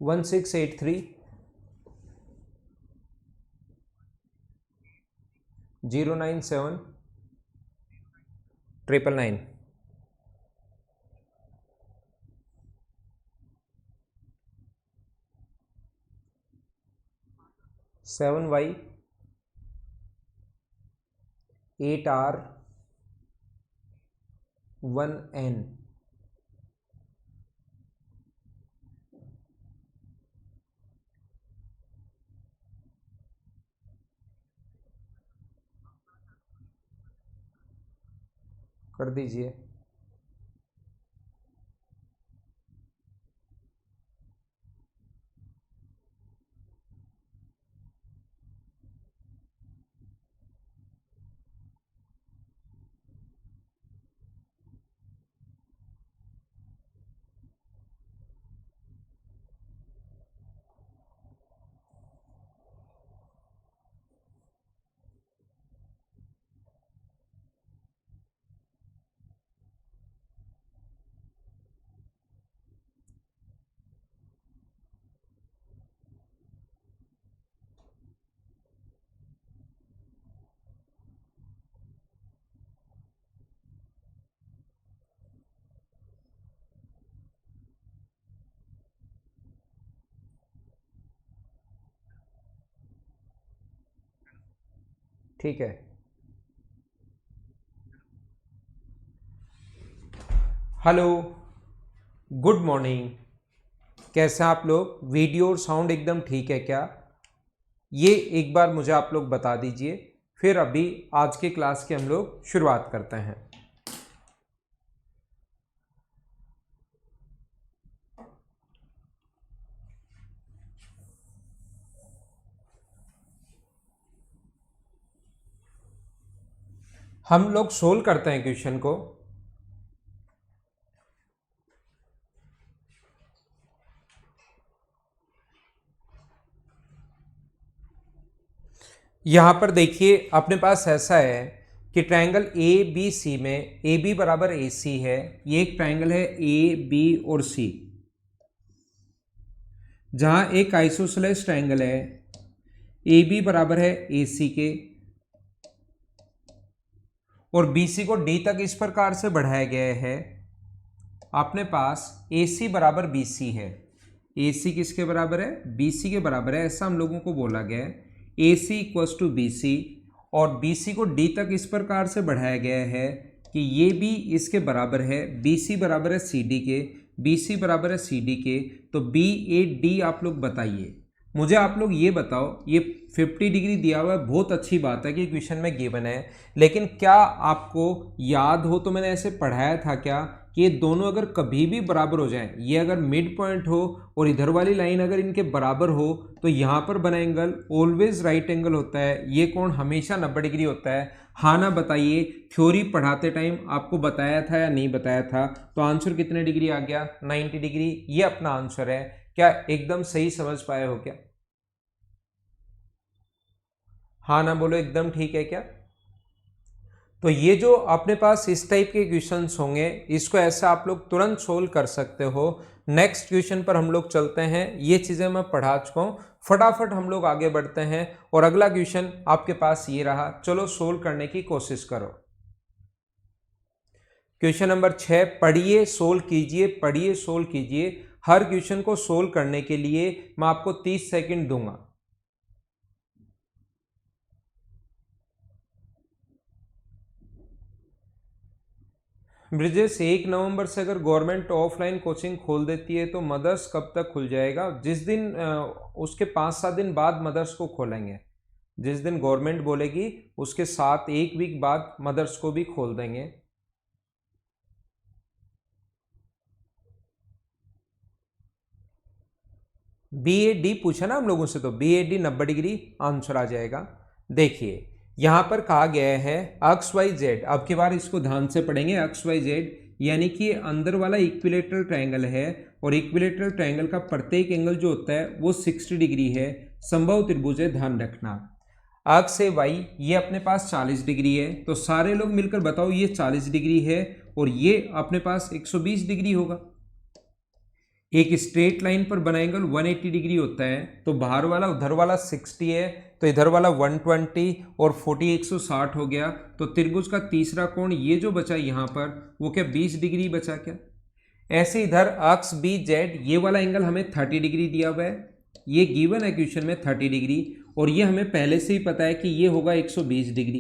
1683 097 999 7Y 8R 1N कर दीजिए। ठीक है। Hello, good morning. कैसे हैं आप लोग? वीडियो और साउंड एकदम ठीक है क्या? ये एक बार मुझे आप लोग बता दीजिए, फिर अभी आज के क्लास की हम लोग शुरुआत करते हैं। हम लोग सोल्व करते हैं क्वेश्चन को। यहां पर देखिए अपने पास ऐसा है कि ट्रायंगल ए बी सी में ए बी बराबर ए सी है। ये एक ट्रायंगल है ए बी और सी, जहां एक आइसोसेलेस ट्रायंगल है ए बी बराबर है ए सी के और बी सी को डी तक इस प्रकार से बढ़ाया गया है। अपने पास ए सी बराबर बी सी है। ए सी किसके बराबर है? बी सी के बराबर है, ऐसा हम लोगों को बोला गया है। ए सी इक्वल्स टू बी सी और बी सी को डी तक इस प्रकार से बढ़ाया गया है कि ये भी इसके बराबर है। बी सी बराबर है सी डी के, बी सी बराबर है सी डी के, तो बी ए डी आप लोग बताइए। मुझे आप लोग ये बताओ, ये 50 डिग्री दिया हुआ है, बहुत अच्छी बात है कि क्वेश्चन में गिवन है, लेकिन क्या आपको याद हो तो मैंने ऐसे पढ़ाया था क्या कि ये दोनों अगर कभी भी बराबर हो जाएं, ये अगर मिड पॉइंट हो और इधर वाली लाइन अगर इनके बराबर हो तो यहाँ पर बना एंगल ऑलवेज राइट एंगल होता है। ये कोण हमेशा 90 डिग्री होता है। हाँ ना बताइए, थ्योरी पढ़ाते टाइम आपको बताया था या नहीं बताया था? तो आंसर कितने डिग्री आ गया? 90 डिग्री। ये अपना आंसर है। क्या एकदम सही समझ पाए हो क्या? हाँ ना बोलो, एकदम ठीक है क्या? तो ये जो अपने पास इस टाइप के क्वेश्चंस होंगे, इसको ऐसा आप लोग तुरंत सोल्व कर सकते हो। नेक्स्ट क्वेश्चन पर हम लोग चलते हैं। ये चीजें मैं पढ़ा चुका हूं, फटाफट हम लोग आगे बढ़ते हैं। और अगला क्वेश्चन आपके पास ये रहा, चलो सोल्व करने की कोशिश करो। क्वेश्चन नंबर 6 पढ़िए, सोल्व कीजिए, पढ़िए सोल्व कीजिए। हर क्वेश्चन को सोल्व करने के लिए मैं आपको 30 सेकंड दूंगा। ब्रिजेश, 1 नवंबर से अगर गवर्नमेंट ऑफलाइन कोचिंग खोल देती है तो मदर्स कब तक खुल जाएगा? जिस दिन उसके 5-7 दिन बाद मदर्स को खोलेंगे। जिस दिन गवर्नमेंट बोलेगी उसके साथ 1 वीक बाद मदर्स को भी खोल देंगे। बी ए डी पूछा ना हम लोगों से, तो B A D 90 degree answer आ जाएगा। देखिए यहां पर कहा गया है एक्स वाई जेड। अब की बार इसको ध्यान से पढ़ेंगे। एक्स वाई जेड यानी कि अंदर वाला इक्विलेटरल ट्रायंगल है और इक्विलेटरल ट्रायंगल का प्रत्येक एंगल जो होता है वो 60 डिग्री है। संभव त्रिभुज है, ध्यान रखना। एक्स से वाई ये अपने पास 40 डिग्री है, तो सारे लोग मिलकर बताओ ये 40 डिग्री है और ये अपने पास 120 डिग्री होगा। एक स्ट्रेट लाइन पर बना एंगल 180 डिग्री होता है, तो बाहर वाला उधर वाला 60 है, तो इधर वाला 120 और 40 160 हो गया। तो त्रिभुज का तीसरा कोण ये जो बचा यहाँ पर वो क्या 20 डिग्री बचा क्या। ऐसे इधर अक्ष बी जेड ये वाला एंगल हमें 30 डिग्री दिया हुआ है, ये गिवन है क्वेश्चन में 30 डिग्री, और ये हमें पहले से ही पता है कि ये होगा 120 डिग्री,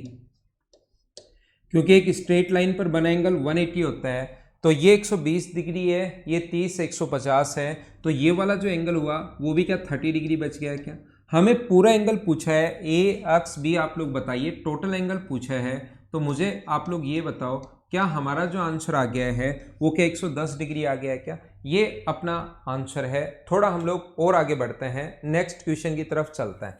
क्योंकि एक स्ट्रेट लाइन पर बना एंगल 180 होता है, तो ये 120 डिग्री है, ये 30 150 है, तो ये वाला जो एंगल हुआ वो भी क्या 30 डिग्री बच गया है क्या। हमें पूरा एंगल पूछा है, ए अक्ष बी आप लोग बताइए, टोटल एंगल पूछा है, तो मुझे आप लोग ये बताओ क्या हमारा जो आंसर आ गया है वो क्या 110 डिग्री आ गया है क्या। ये अपना आंसर है। थोड़ा हम लोग और आगे बढ़ते हैं, नेक्स्ट क्वेश्चन की तरफ चलते हैं।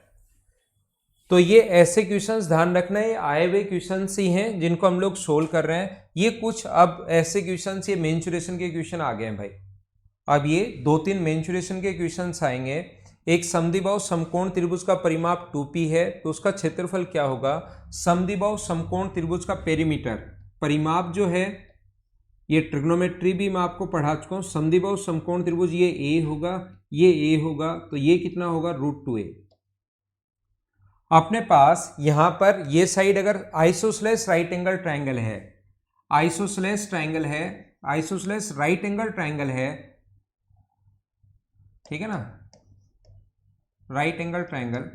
तो ये ऐसे क्वेश्चंस ध्यान रखना है, आए हुए क्वेश्चंस ही हैं जिनको हम लोग सोल्व कर रहे हैं। ये कुछ अब ऐसे क्वेश्चंस, ये मेंसुरेशन के क्वेश्चन आ गए हैं भाई। अब ये 2-3 मेंसुरेशन के क्वेश्चंस आएंगे। एक समद्विबाहु समकोण त्रिभुज का परिमाप 2p है, तो उसका क्षेत्रफल क्या होगा। समद्विबाहु समकोण त्रिभुज का पेरीमीटर परिमाप जो है, ये ट्रिग्नोमेट्री भी मैं आपको पढ़ा चुका हूं। समद्विबाहु समकोण त्रिभुज ये ए होगा, ये ए होगा, तो ये कितना होगा √2a। अपने पास यहां पर ये साइड अगर आइसोसेलेस राइट एंगल ट्रायंगल है, आइसोसेलेस ट्रायंगल है, आइसोसेलेस राइट एंगल ट्रायंगल है, ठीक है ना, right angle triangle,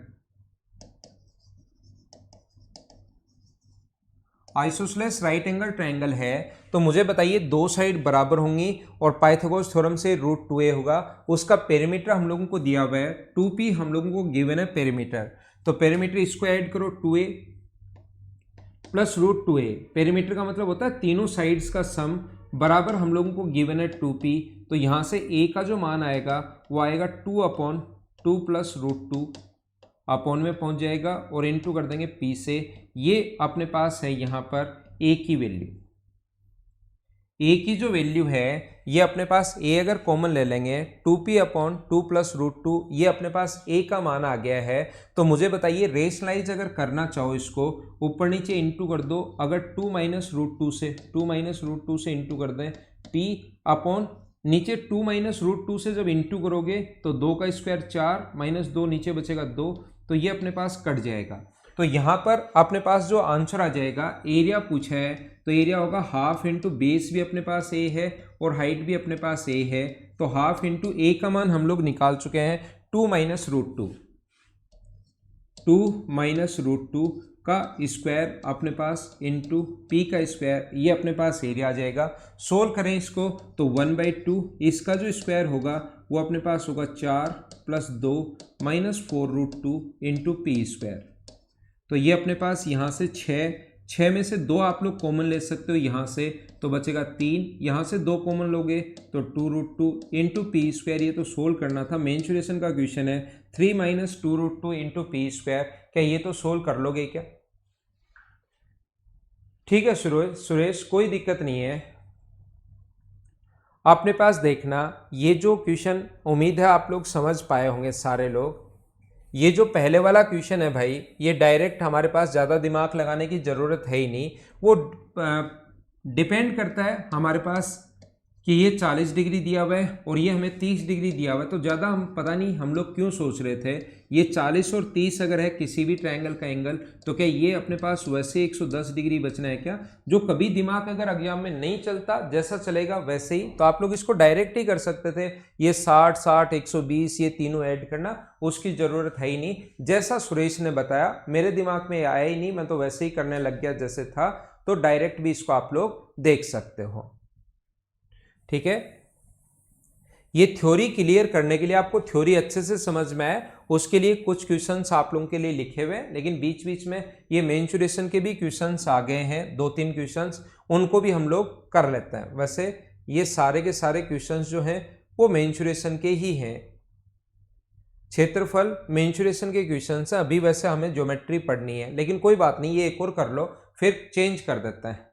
isosceles right angle triangle है, तो मुझे बताइए दो साइड बराबर होंगी और पाइथागोरस थ्योरम से √2a होगा। उसका पेरीमीटर हम लोगों को दिया हुआ है 2p, हम लोगों को गिवन है पेरीमीटर, तो पेरीमीटर इसको ऐड करो 2a प्लस √2a। पेरीमीटर का मतलब होता है तीनों साइड्स का सम, बराबर हम लोगों को गिवन है 2p, तो यहां से a का जो मान आएगा वो आएगा 2/2 प्लस √2 अपॉन में पहुंच जाएगा और इनटू कर देंगे p से। ये अपने पास है यहाँ पर a की वैल्यू, a की जो वैल्यू है ये अपने पास a अगर कॉमन ले लेंगे 2p/2 प्लस √2, ये अपने पास a का मान आ गया है। तो मुझे बताइए रेशनलाइज अगर करना चाहो इसको ऊपर नीचे इंटू कर दो, अगर 2 माइनस √2 से इंटू कर दें p अपॉन नीचे 2 माइनस √2 से जब इंटू करोगे तो 2 का स्क्वायर 4 माइनस 2 नीचे बचेगा 2, तो ये अपने पास कट जाएगा। तो यहाँ पर अपने पास जो आंसर आ जाएगा, एरिया पूछा है तो एरिया होगा हाफ इंटू बेस भी अपने पास ए है और हाइट भी अपने पास ए है, तो हाफ इंटू ए का मान हम लोग निकाल चुके हैं 2 माइनस √2 का स्क्वायर अपने पास इंटू पी का स्क्वायर, ये अपने पास एरिया आ जाएगा। सोल्व करें इसको तो 1/2, इसका जो स्क्वायर होगा वो अपने पास होगा 4 plus 2 minus 4√2 into P square. तो ये अपने पास यहाँ से 6 में से 2 आप लोग कॉमन ले सकते हो यहाँ से, तो बचेगा 3, यहाँ से 2 कॉमन लोगे तो 2√2 इंटू पी स्क्वायर। ये तो सोल्व करना था, मेंसुरेशन का क्वेश्चन है। 3 माइनस 2√2 इंटू पी स्क्वायर, क्या ये तो सोल्व कर लोगे क्या। ठीक है सुरेश, कोई दिक्कत नहीं है। अपने पास देखना ये जो क्वेश्चन, उम्मीद है आप लोग समझ पाए होंगे सारे लोग। ये जो पहले वाला क्वेश्चन है भाई, ये डायरेक्ट हमारे पास ज़्यादा दिमाग लगाने की ज़रूरत है ही नहीं। वो डिपेंड करता है हमारे पास कि ये 40 डिग्री दिया हुआ है और ये हमें 30 डिग्री दिया हुआ है, तो ज़्यादा हम पता नहीं हम लोग क्यों सोच रहे थे ये 40 और 30 अगर है किसी भी ट्रायंगल का एंगल, तो क्या ये अपने पास वैसे 110 डिग्री बचना है क्या। जो कभी दिमाग अगर एग्जाम में नहीं चलता, जैसा चलेगा वैसे ही, तो आप लोग इसको डायरेक्ट ही कर सकते थे। ये 60 120 ये तीनों ऐड करना उसकी ज़रूरत है ही नहीं। जैसा सुरेश ने बताया मेरे दिमाग में आया ही नहीं, मैं तो वैसे ही करने लग गया जैसे था, तो डायरेक्ट भी इसको आप लोग देख सकते हो। ठीक है, ये थ्योरी क्लियर करने के लिए, आपको थ्योरी अच्छे से समझ में आए उसके लिए कुछ क्वेश्चंस आप लोगों के लिए लिखे हुए हैं, लेकिन बीच बीच में ये मेंसुरेशन के भी क्वेश्चंस आ गए हैं 2-3 क्वेश्चंस, उनको भी हम लोग कर लेते हैं। वैसे ये सारे के सारे क्वेश्चंस जो हैं वो मेंसुरेशन के ही हैं। क्षेत्रफल मेंसुरेशन के क्वेश्चंस हैं। अभी वैसे हमें ज्योमेट्री पढ़नी है, लेकिन कोई बात नहीं, ये एक और कर लो फिर चेंज कर देते हैं।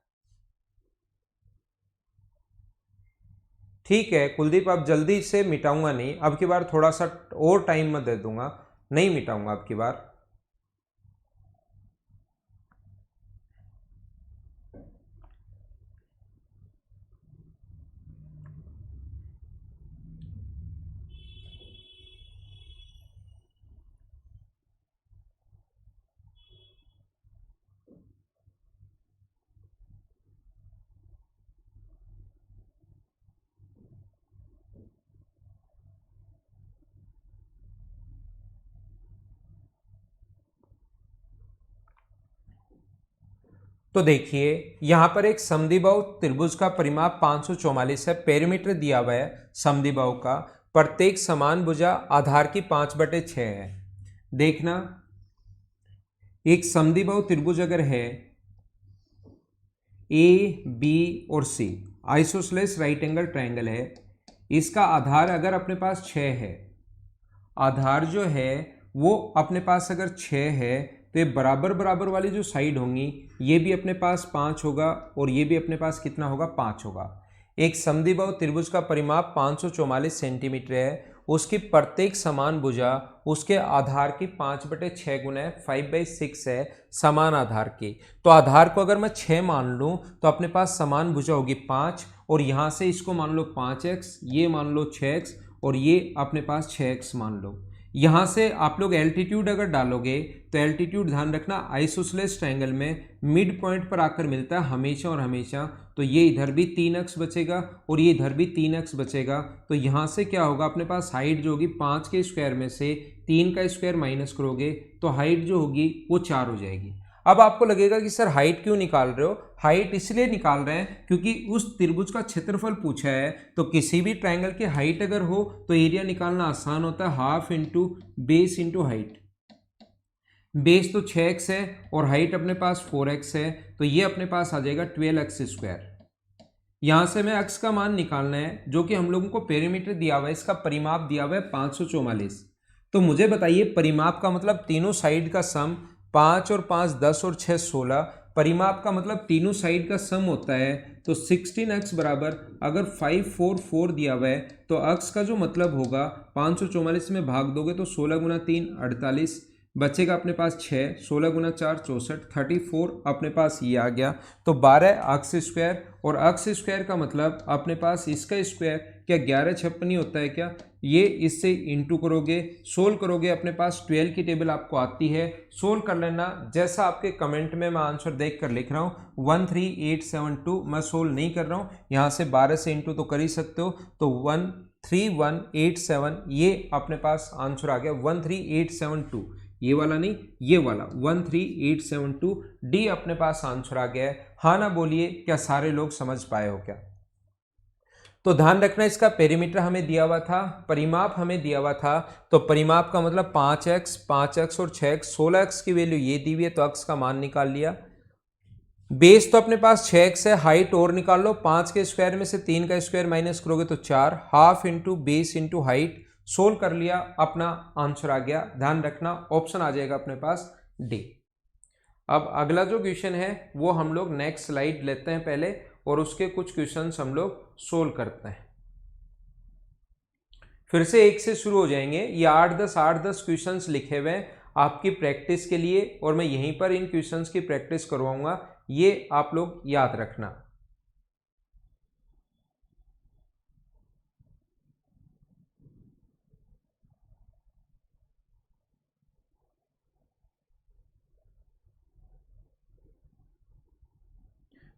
ठीक है कुलदीप, अब जल्दी से मिटाऊंगा नहीं, अब की बार थोड़ा सा और टाइम में दे दूंगा, नहीं मिटाऊंगा अब की बार। तो देखिए यहाँ पर एक समद्विबाहु त्रिभुज का परिमाप 544 है, पेरीमीटर दिया हुआ है समद्विबाहु का, प्रत्येक समान भुजा आधार की 5/6 है। देखना, एक समद्विबाहु त्रिभुज अगर है ए बी और सी, आइसोसेलेस राइट एंगल ट्रायंगल है, इसका आधार अगर अपने पास 6 है, आधार जो है वो अपने पास अगर 6 है तो ये बराबर बराबर वाली जो साइड होंगी ये भी अपने पास 5 होगा और ये भी अपने पास कितना होगा, 5 होगा। एक समद्विबाहु त्रिभुज का परिमाप 544 सेंटीमीटर है, उसकी प्रत्येक समान भुजा उसके आधार की 5/6 गुना 5/6 है समान आधार की। तो आधार को अगर मैं 6 मान लूं तो अपने पास समान भुजा होगी 5, और यहाँ से इसको मान लो 5x, ये मान लो 6x और ये अपने पास 6x मान लो। यहाँ से आप लोग एल्टीट्यूड अगर डालोगे तो एल्टीट्यूड ध्यान रखना आइसोसेलेस ट्रायंगल में मिड पॉइंट पर आकर मिलता है हमेशा और हमेशा। तो ये इधर भी 3x बचेगा और ये इधर भी 3x बचेगा। तो यहाँ से क्या होगा, अपने पास हाइट जो होगी 5 के स्क्वायर में से 3 का स्क्वायर माइनस करोगे तो हाइट जो होगी वो 4 हो जाएगी। अब आपको लगेगा कि सर हाइट क्यों निकाल रहे हो, हाइट इसलिए निकाल रहे हैं क्योंकि उस त्रिभुज का क्षेत्रफल पूछा है। तो किसी भी ट्रायंगल की हाइट अगर हो तो एरिया निकालना आसान होता है, half into base into height. Base तो 6x है और हाइट अपने पास 4x है, तो ये अपने पास आ जाएगा 12x स्क्वायर। यहां से मैं x का मान निकालना है जो कि हम लोगों को पेरीमीटर दिया हुआ है, इसका परिमाप दिया हुआ है 544। तो मुझे बताइए परिमाप का मतलब तीनों साइड का सम, 5 और 5 10 और 6 16, परिमाप का मतलब तीनों साइड का सम होता है। तो 16x बराबर अगर 544 दिया हुआ है तो x का जो मतलब होगा 544 में भाग दोगे तो 16 गुना 3 48, बचेगा अपने पास 6, 16 गुना 4 64, 34 अपने पास ये आ गया। तो 12 x स्क्वायर, और x स्क्वायर का मतलब अपने पास इसका स्क्वायर, क्या 11 56 होता है क्या, ये इससे इंटू करोगे, सोल्व करोगे, अपने पास 12 की टेबल आपको आती है, सोल्व कर लेना। जैसा आपके कमेंट में मैं आंसर देख कर लिख रहा हूँ 13872, मैं सोल्व नहीं कर रहा हूँ, यहाँ से 12 से इंटू तो कर ही सकते हो। तो 13187 ये अपने पास आंसर आ गया 13872, ये वाला नहीं ये वाला 13872 डी अपने पास आंसर आ गया है। हाँ ना बोलिए, क्या सारे लोग समझ पाए हो क्या? तो ध्यान रखना इसका पेरीमीटर हमें दिया हुआ था, परिमाप हमें दिया हुआ था। तो परिमाप का मतलब 5x और 6x, 16x की वैल्यू ये दी हुई है तो x का मान निकाल लिया। बेस तो अपने पास 6x है, हाइट और निकाल लो, 5 के स्क्वायर में से 3 का स्क्वायर माइनस करोगे तो 4, half into base into height, solve कर लिया, अपना आंसर आ गया। ध्यान रखना ऑप्शन आ जाएगा अपने पास डी। अब अगला जो क्वेश्चन है वो हम लोग नेक्स्ट स्लाइड लेते हैं पहले, और उसके कुछ क्वेश्चंस हम लोग सोल्व करते हैं। फिर से एक से शुरू हो जाएंगे, ये 8-10 क्वेश्चंस लिखे हुए हैं आपकी प्रैक्टिस के लिए, और मैं यहीं पर इन क्वेश्चंस की प्रैक्टिस करवाऊंगा, ये आप लोग याद रखना।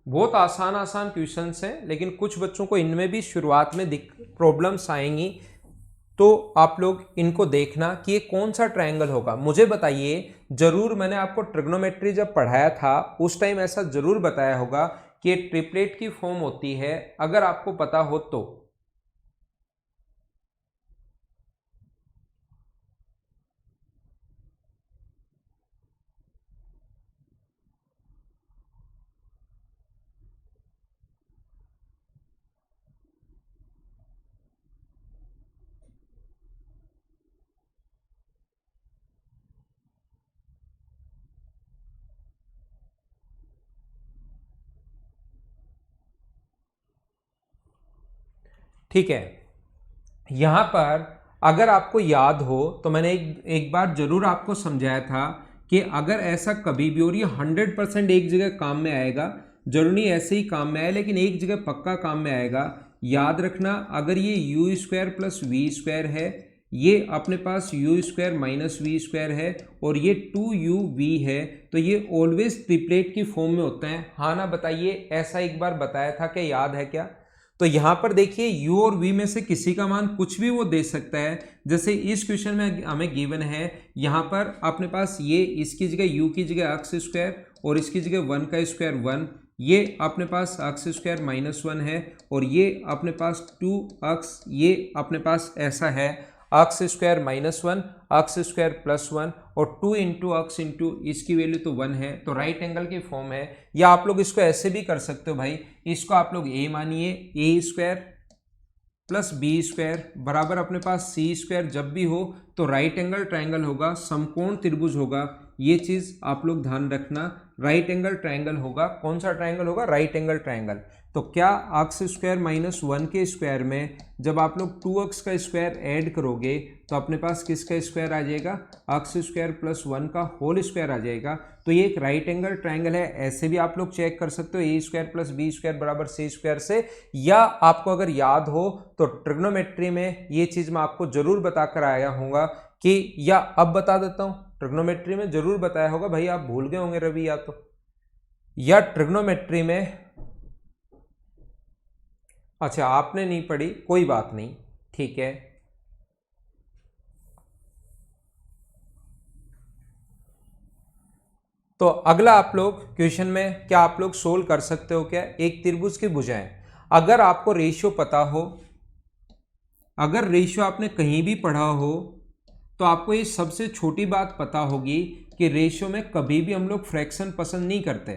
बहुत आसान आसान क्वेश्चंस हैं, लेकिन कुछ बच्चों को इनमें भी शुरुआत में प्रॉब्लम्स आएंगी, तो आप लोग इनको देखना कि ये कौन सा ट्रायंगल होगा। मुझे बताइए, जरूर मैंने आपको ट्रिग्नोमेट्री जब पढ़ाया था उस टाइम ऐसा जरूर बताया होगा कि ये ट्रिपलेट की फॉर्म होती है, अगर आपको पता हो तो। ठीक है, यहां पर अगर आपको याद हो तो मैंने एक बार जरूर आपको समझाया था कि अगर ऐसा कभी भी, और ये 100% एक जगह काम में आएगा, जरूर नहीं ऐसे ही काम में आए, लेकिन एक जगह पक्का काम में आएगा। याद रखना, अगर ये U square plus V square है, ये अपने पास U square minus V square है, और ये 2uv है, तो ये ऑलवेज ट्रिपलेट की फॉर्म में होता है। हाँ ना बताइए, ऐसा एक बार बताया था, क्या याद है क्या? तो यहां पर देखिए u और v में से किसी का मान कुछ भी वो दे सकता है। जैसे इस क्वेश्चन में हमें गिवन है, यहां पर अपने पास ये इसकी जगह u की जगह x स्क्वायर और इसकी जगह 1 का स्क्वायर 1, ये अपने पास अक्स स्क्वायर -1 है, और ये अपने पास 2 अक्स, ये अपने पास ऐसा है अक्स स्क्वायर -1 अक्स स्क्वायर +1 और 2 इंटू अक्स इंटू इसकी वैल्यू तो 1 है, तो राइट एंगल की फॉर्म है। या आप लोग इसको ऐसे भी कर सकते हो भाई, इसको आप लोग ए मानिए, ए स्क्वायर प्लस बी स्क्वायर बराबर अपने पास सी स्क्वायर, जब भी हो तो राइट एंगल ट्रायंगल होगा, समकोण त्रिभुज होगा, ये चीज आप लोग ध्यान रखना, राइट एंगल ट्रायंगल होगा। कौन सा ट्रायंगल होगा? Right angle triangle. तो क्या अक्स स्क्वायर -1 के स्क्वायर में जब आप लोग 2x का स्क्वायर ऐड करोगे तो अपने पास किसका स्क्वायर आ जाएगा? अक्स स्क्वायर +1 का होल स्क्वायर आ जाएगा। तो ये एक राइट एंगल ट्रायंगल है, ऐसे भी आप लोग चेक कर सकते हो, ए स्क्वायर प्लस बी स्क्वायर बराबर सी स्क्वायर से। या आपको अगर याद हो तो ट्रिग्नोमेट्री में ये चीज मैं आपको जरूर बताकर आया हूँगा कि, या अब बता देता हूँ, ट्रिग्नोमेट्री में जरूर बताया होगा भाई, आप भूल गए होंगे रवि या तो, या ट्रिग्नोमेट्री में, अच्छा आपने नहीं पढ़ी, कोई बात नहीं, ठीक है। तो अगला आप लोग क्वेश्चन में क्या आप लोग सोल्व कर सकते हो क्या? एक त्रिभुज की भुजाएं, अगर आपको रेशियो पता हो, अगर रेशियो आपने कहीं भी पढ़ा हो तो आपको ये सबसे छोटी बात पता होगी कि रेशियो में कभी भी हम लोग फ्रैक्शन पसंद नहीं करते।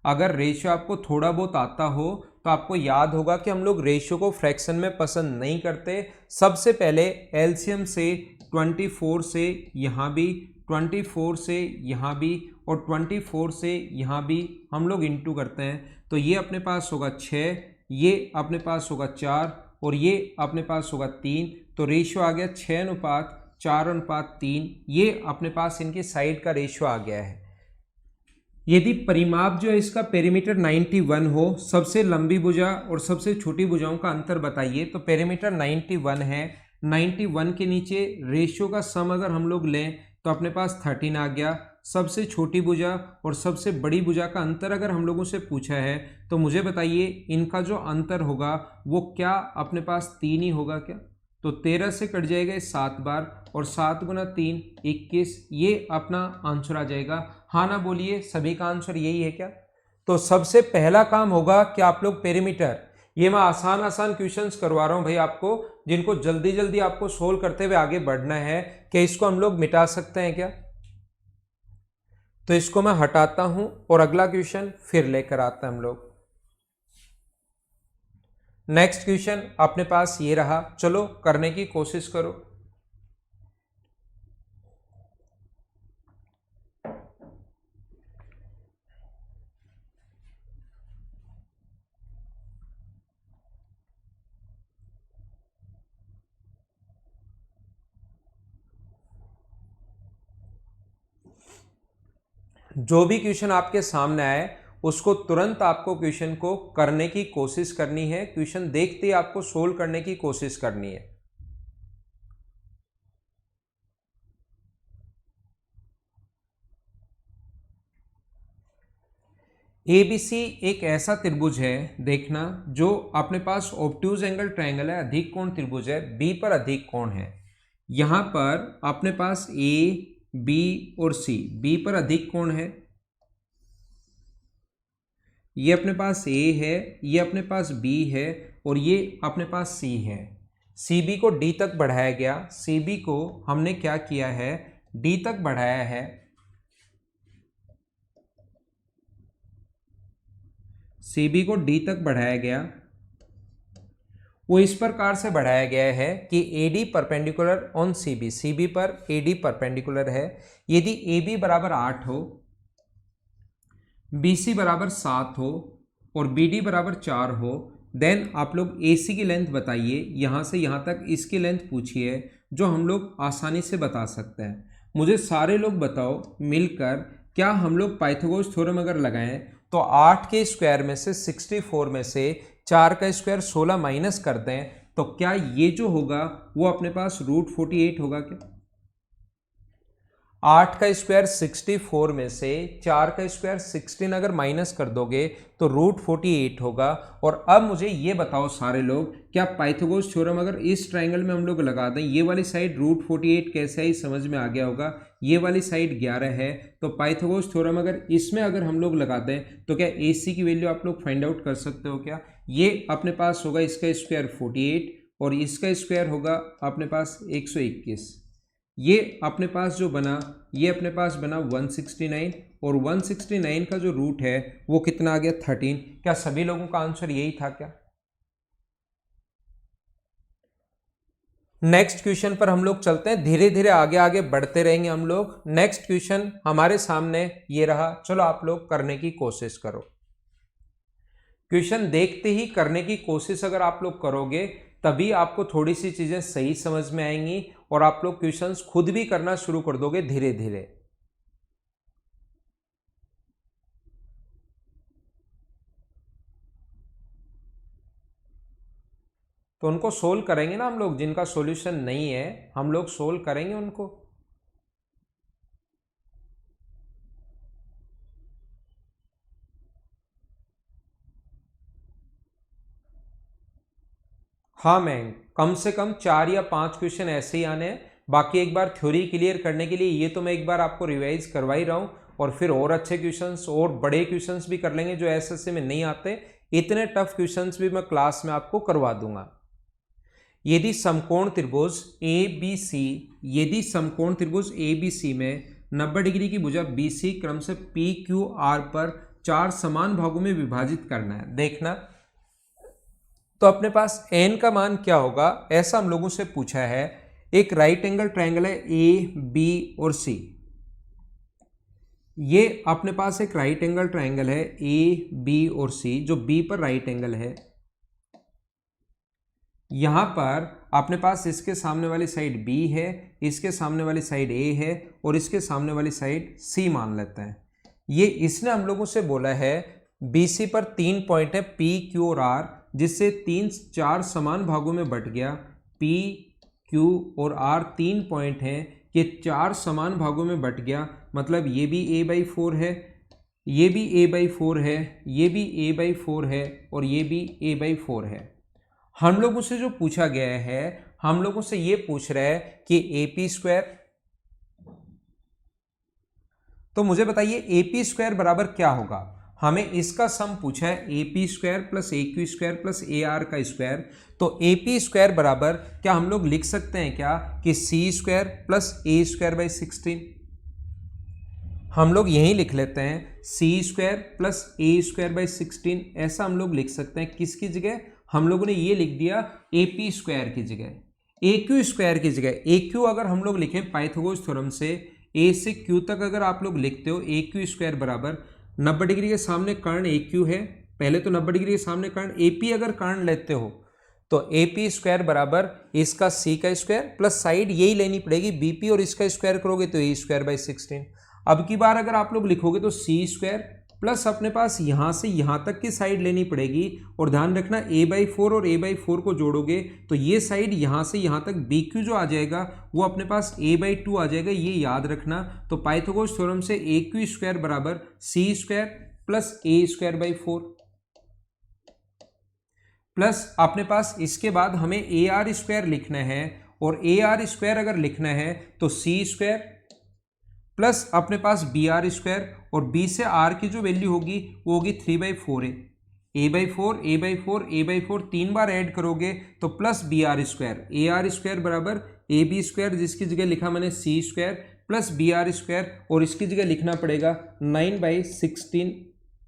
अगर रेशियो आपको थोड़ा बहुत आता हो तो आपको याद होगा कि हम लोग रेशियो को फ्रैक्शन में पसंद नहीं करते। सबसे पहले एलसीएम से 24 से यहाँ भी, 24 से यहाँ भी और 24 से यहाँ भी हम लोग इंटू करते हैं। तो ये अपने पास होगा 6, ये अपने पास होगा 4 और ये अपने पास होगा 3। तो रेशियो आ गया 6:4:3। ये अपने पास इनकी साइड का रेशियो आ गया है। यदि परिमाप जो है इसका पेरीमीटर 91 हो, सबसे लंबी भुजा और सबसे छोटी भुजाओं का अंतर बताइए, तो पेरीमीटर 91 है। 91 के नीचे रेशियो का सम अगर हम लोग लें तो अपने पास 13 आ गया। सबसे छोटी भुजा और सबसे बड़ी भुजा का अंतर अगर हम लोगों से पूछा है तो मुझे बताइए इनका जो अंतर होगा वो क्या अपने पास 3 ही होगा क्या? तो 13 से कट जाएगा 7 बार और 7 गुना 3 21, ये अपना आंसर आ जाएगा। हाँ ना बोलिए, सभी का आंसर यही है क्या? तो सबसे पहला काम होगा कि आप लोग पेरीमीटर, ये मैं आसान आसान क्वेश्चंस करवा रहा हूं भाई आपको, जिनको जल्दी जल्दी आपको सोल्व करते हुए आगे बढ़ना है। क्या इसको हम लोग मिटा सकते हैं क्या? तो इसको मैं हटाता हूं और अगला क्वेश्चन फिर लेकर आते हैं हम लोग। नेक्स्ट क्वेश्चन अपने पास ये रहा, चलो करने की कोशिश करो। जो भी क्वेश्चन आपके सामने आए उसको तुरंत आपको क्वेश्चन को करने की कोशिश करनी है, क्वेश्चन देखते ही आपको सोल्व करने की कोशिश करनी है। एबीसी एक ऐसा त्रिभुज है, देखना, जो अपने पास ऑब्ट्यूज एंगल ट्रायंगल है, अधिक कोण त्रिभुज है, बी पर अधिक कोण है। यहां पर अपने पास ए बी और सी, बी पर अधिक कोण है, ये अपने पास ए है, ये अपने पास बी है और ये अपने पास सी है। सी बी को डी तक बढ़ाया गया, सी बी को हमने क्या किया है, डी तक बढ़ाया है। सी बी को डी तक बढ़ाया गया, वो इस प्रकार से बढ़ाया गया है कि A D perpendicular on C B, C B पर ए डी परपेंडिकुलर है। यदि ए बी बराबर 8 हो, बी सी बराबर 7 हो और बी डी बराबर 4 हो, देन आप लोग ए सी की लेंथ बताइए, यहाँ से यहाँ तक इसकी लेंथ पूछिए, जो हम लोग आसानी से बता सकते हैं। मुझे सारे लोग बताओ मिलकर, क्या हम लोग पाइथागोरस थ्योरम अगर लगाएं तो 8 के स्क्वायर में से 64 में से 4 का स्क्वायर 16 माइनस कर दें, तो क्या ये जो होगा वो अपने पास √48 होगा क्या? 8 का स्क्वायर 64 में से 4 का स्क्वायर 16 अगर माइनस कर दोगे तो √48 होगा। और अब मुझे ये बताओ सारे लोग, क्या पाइथागोरस थ्योरम अगर इस ट्राइंगल में हम लोग लगा दें, ये वाली साइड √48 कैसे आई समझ में आ गया होगा, ये वाली साइड 11 है, तो पाइथागोरस थ्योरम अगर इसमें अगर हम लोग लगा दें तो क्या AC की वैल्यू आप लोग फाइंड आउट कर सकते हो क्या। ये अपने पास होगा इसका स्क्वायर 48 और इसका स्क्वायर होगा अपने पास 121। ये अपने पास जो बना, ये अपने पास बना 169 और 169 का जो रूट है वो कितना आ गया 13। क्या सभी लोगों का आंसर यही था क्या। नेक्स्ट क्वेश्चन पर हम लोग चलते हैं, धीरे धीरे आगे आगे बढ़ते रहेंगे हम लोग। नेक्स्ट क्वेश्चन हमारे सामने ये रहा, चलो आप लोग करने की कोशिश करो। क्वेश्चन देखते ही करने की कोशिश अगर आप लोग करोगे तभी आपको थोड़ी सी चीजें सही समझ में आएंगी और आप लोग क्वेश्चंस खुद भी करना शुरू कर दोगे धीरे धीरे। तो उनको सोल्व करेंगे ना हम लोग, जिनका सॉल्यूशन नहीं है हम लोग सोल्व करेंगे उनको। हाँ मैं कम से कम 4 या 5 क्वेश्चन ऐसे ही आने हैं। बाकी एक बार थ्योरी क्लियर करने के लिए ये तो मैं एक बार आपको रिवाइज करवा ही रहा हूँ, और फिर और अच्छे क्वेश्चंस और बड़े क्वेश्चंस भी कर लेंगे जो एसएससी में नहीं आते। इतने टफ क्वेश्चंस भी मैं क्लास में आपको करवा दूंगा। यदि समकोण त्रिभुज ABC, यदि समकोण त्रिभुज ABC में 90 डिग्री की भुजा BC क्रम से PQR पर 4 समान भागों में विभाजित करना है। देखना तो अपने पास n का मान क्या होगा, ऐसा हम लोगों से पूछा है। एक राइट एंगल ट्रायंगल है AB और C। ये अपने पास एक राइट एंगल ट्रायंगल है AB और C, जो B पर राइट एंगल है। यहां पर अपने पास इसके सामने वाली साइड B है, इसके सामने वाली साइड A है और इसके सामने वाली साइड C मान लेते हैं। ये इसने हम लोगों से बोला है BC पर 3 पॉइंट है P, Q और R, जिससे 4 समान भागों में बट गया। P, Q और R 3 पॉइंट हैं कि 4 समान भागों में बट गया, मतलब ये भी A/4 है, ये भी A/4 है, ये भी A/4 है और ये भी A/4 है। हम लोगों से जो पूछा गया है, हम लोगों से ये पूछ रहा है कि AP², तो मुझे बताइए AP² बराबर क्या होगा। हमें इसका सम पूछा है AP² plus AQ² plus AR का स्क्वायर। तो AP² बराबर क्या हम लोग लिख सकते हैं क्या कि C² प्लस A²/16। हम लोग यही लिख लेते हैं C² प्लस A²/16, ऐसा हम लोग लिख सकते हैं। किसकी जगह हम लोगों ने ये लिख दिया AP² की जगह, AQ² की जगह। AQ अगर हम लोग लिखें पाइथागोरस थ्योरम से A से Q तक अगर आप लोग लिखते हो AQ² बराबर 90 डिग्री के सामने कर्ण AQ है, पहले तो 90 डिग्री के सामने कर्ण AP अगर कर्ण लेते हो तो AP² बराबर इसका C का स्क्वायर प्लस साइड यही लेनी पड़ेगी BP, और इसका स्क्वायर करोगे तो A²/16। अब की बार अगर आप लोग लिखोगे तो C² प्लस अपने पास यहां से यहां तक की साइड लेनी पड़ेगी, और ध्यान रखना A/4 और A/4 को जोड़ोगे तो ये साइड यहां से यहां तक BQ जो आ जाएगा वो अपने पास A/2 आ जाएगा, ये याद रखना। तो पाइथागोरस थ्योरम से AQ² बराबर C² प्लस A²/4 प्लस अपने पास इसके बाद हमें AR² लिखना है, और AR² अगर लिखना है तो C² प्लस अपने पास BR², और B से R की जो वैल्यू होगी वो होगी 3/4 है। A/4 A/4 A/4 3 बार ऐड करोगे तो प्लस BR², AR² बराबर AB², जिसकी जगह लिखा मैंने C² प्लस BR², और इसकी जगह लिखना पड़ेगा 9/16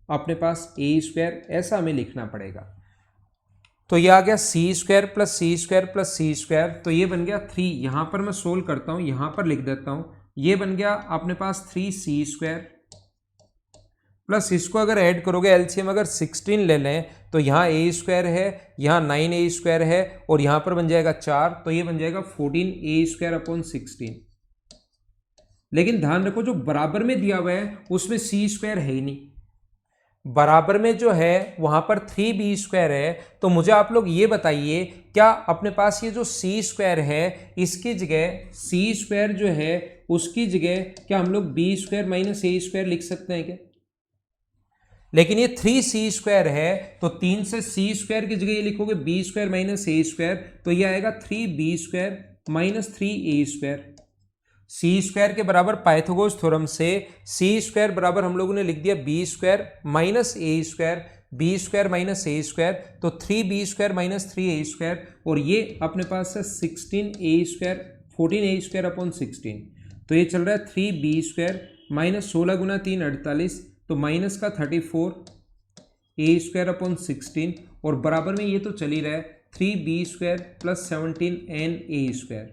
अपने पास A², ऐसा हमें लिखना पड़ेगा। तो ये आ गया C² plus C² plus C², तो ये बन गया 3। यहां पर मैं सोल्व करता हूं, यहां पर लिख देता हूं, ये बन गया अपने पास 3C² प्लस इसको अगर ऐड करोगे एलसीएम अगर 16 ले लें तो यहाँ A² है, यहाँ 9A² है और यहाँ पर बन जाएगा 4, तो ये बन जाएगा 14A²/16। लेकिन ध्यान रखो जो बराबर में दिया हुआ है उसमें C² है ही नहीं, बराबर में जो है वहां पर 3b² है, तो मुझे आप लोग ये बताइए क्या अपने पास ये जो c² है इसकी जगह c² जो है उसकी जगह क्या हम लोग b² माइनस a² लिख सकते हैं क्या? लेकिन ये 3c² है तो 3 से c² की जगह ये लिखोगे b² माइनस a², तो ये आएगा 3b² माइनस 3a²। c² के बराबर पाइथागोरस थ्योरम से c² बराबर हम लोगों ने लिख दिया b² minus a², b² minus a², तो 3b² माइनस 3a², और ये अपने पास है 16a² 14a² अपॉन 16, तो ये चल रहा है 3b² माइनस 16 गुना 3 48, तो माइनस का 34a² अपॉन 16, और बराबर में ये तो चल ही रहा है 3b² प्लस 17na²,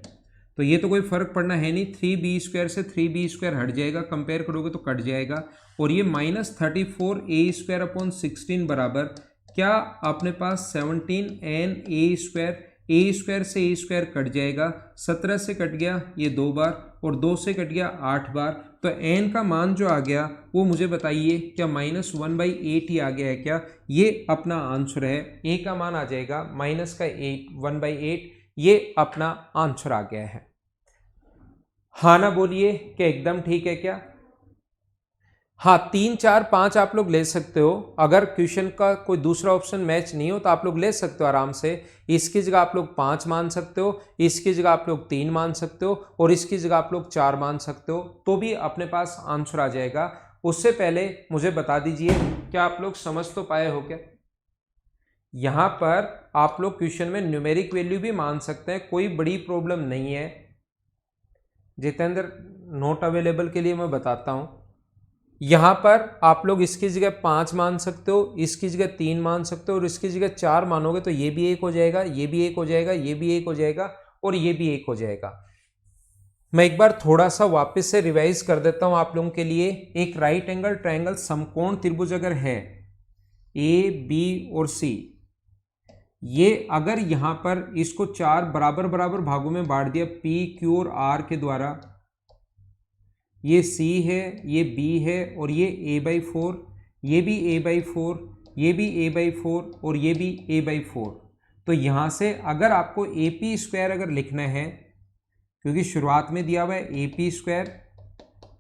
तो ये तो कोई फर्क पड़ना है नहीं, 3b² से 3b² हट जाएगा, कंपेयर करोगे तो कट जाएगा, और ये माइनस 34a² अपॉन 16 बराबर क्या अपने पास 17na², a² से a² कट जाएगा, 17 से कट गया ये 2 बार, और 2 से कट गया 8 बार, तो n का मान जो आ गया वो मुझे बताइए क्या -1/8 ही आ गया है क्या? ये अपना आंसर है, a का मान आ जाएगा माइनस का 1/8, ये अपना आंसर आ गया है। हाँ ना बोलिए कि एकदम ठीक है क्या? हाँ, 3 4 5 आप लोग ले सकते हो, अगर क्वेश्चन का कोई दूसरा ऑप्शन मैच नहीं हो तो आप लोग ले सकते हो आराम से। इसकी जगह आप लोग 5 मान सकते हो, इसकी जगह आप लोग 3 मान सकते हो, और इसकी जगह आप लोग 4 मान सकते हो, तो भी अपने पास आंसर आ जाएगा। उससे पहले मुझे बता दीजिए क्या आप लोग समझ तो पाए हो क्या? यहाँ पर आप लोग क्वेश्चन में न्यूमेरिक वैल्यू भी मान सकते हैं, कोई बड़ी प्रॉब्लम नहीं है। जितेंद्र नोट अवेलेबल के लिए मैं बताता हूँ, यहाँ पर आप लोग इसकी जगह 5 मान सकते हो, इसकी जगह 3 मान सकते हो, और इसकी जगह 4 मानोगे तो ये भी 1 हो जाएगा, ये भी 1 हो जाएगा, ये भी 1 हो जाएगा, और ये भी 1 हो जाएगा। मैं एक बार थोड़ा सा वापस से रिवाइज कर देता हूं आप लोगों के लिए। एक राइट एंगल ट्रायंगल समकोण त्रिभुज अगर है ए बी और सी, ये अगर यहां पर इसको 4 बराबर बराबर भागों में बांट दिया पी क्यू और आर के द्वारा, ये C है, ये B है, और ये a/4, ये भी a/4, ये भी a/4, और ये भी a/4, तो यहाँ से अगर आपको AP² अगर लिखना है, क्योंकि शुरुआत में दिया हुआ है AP²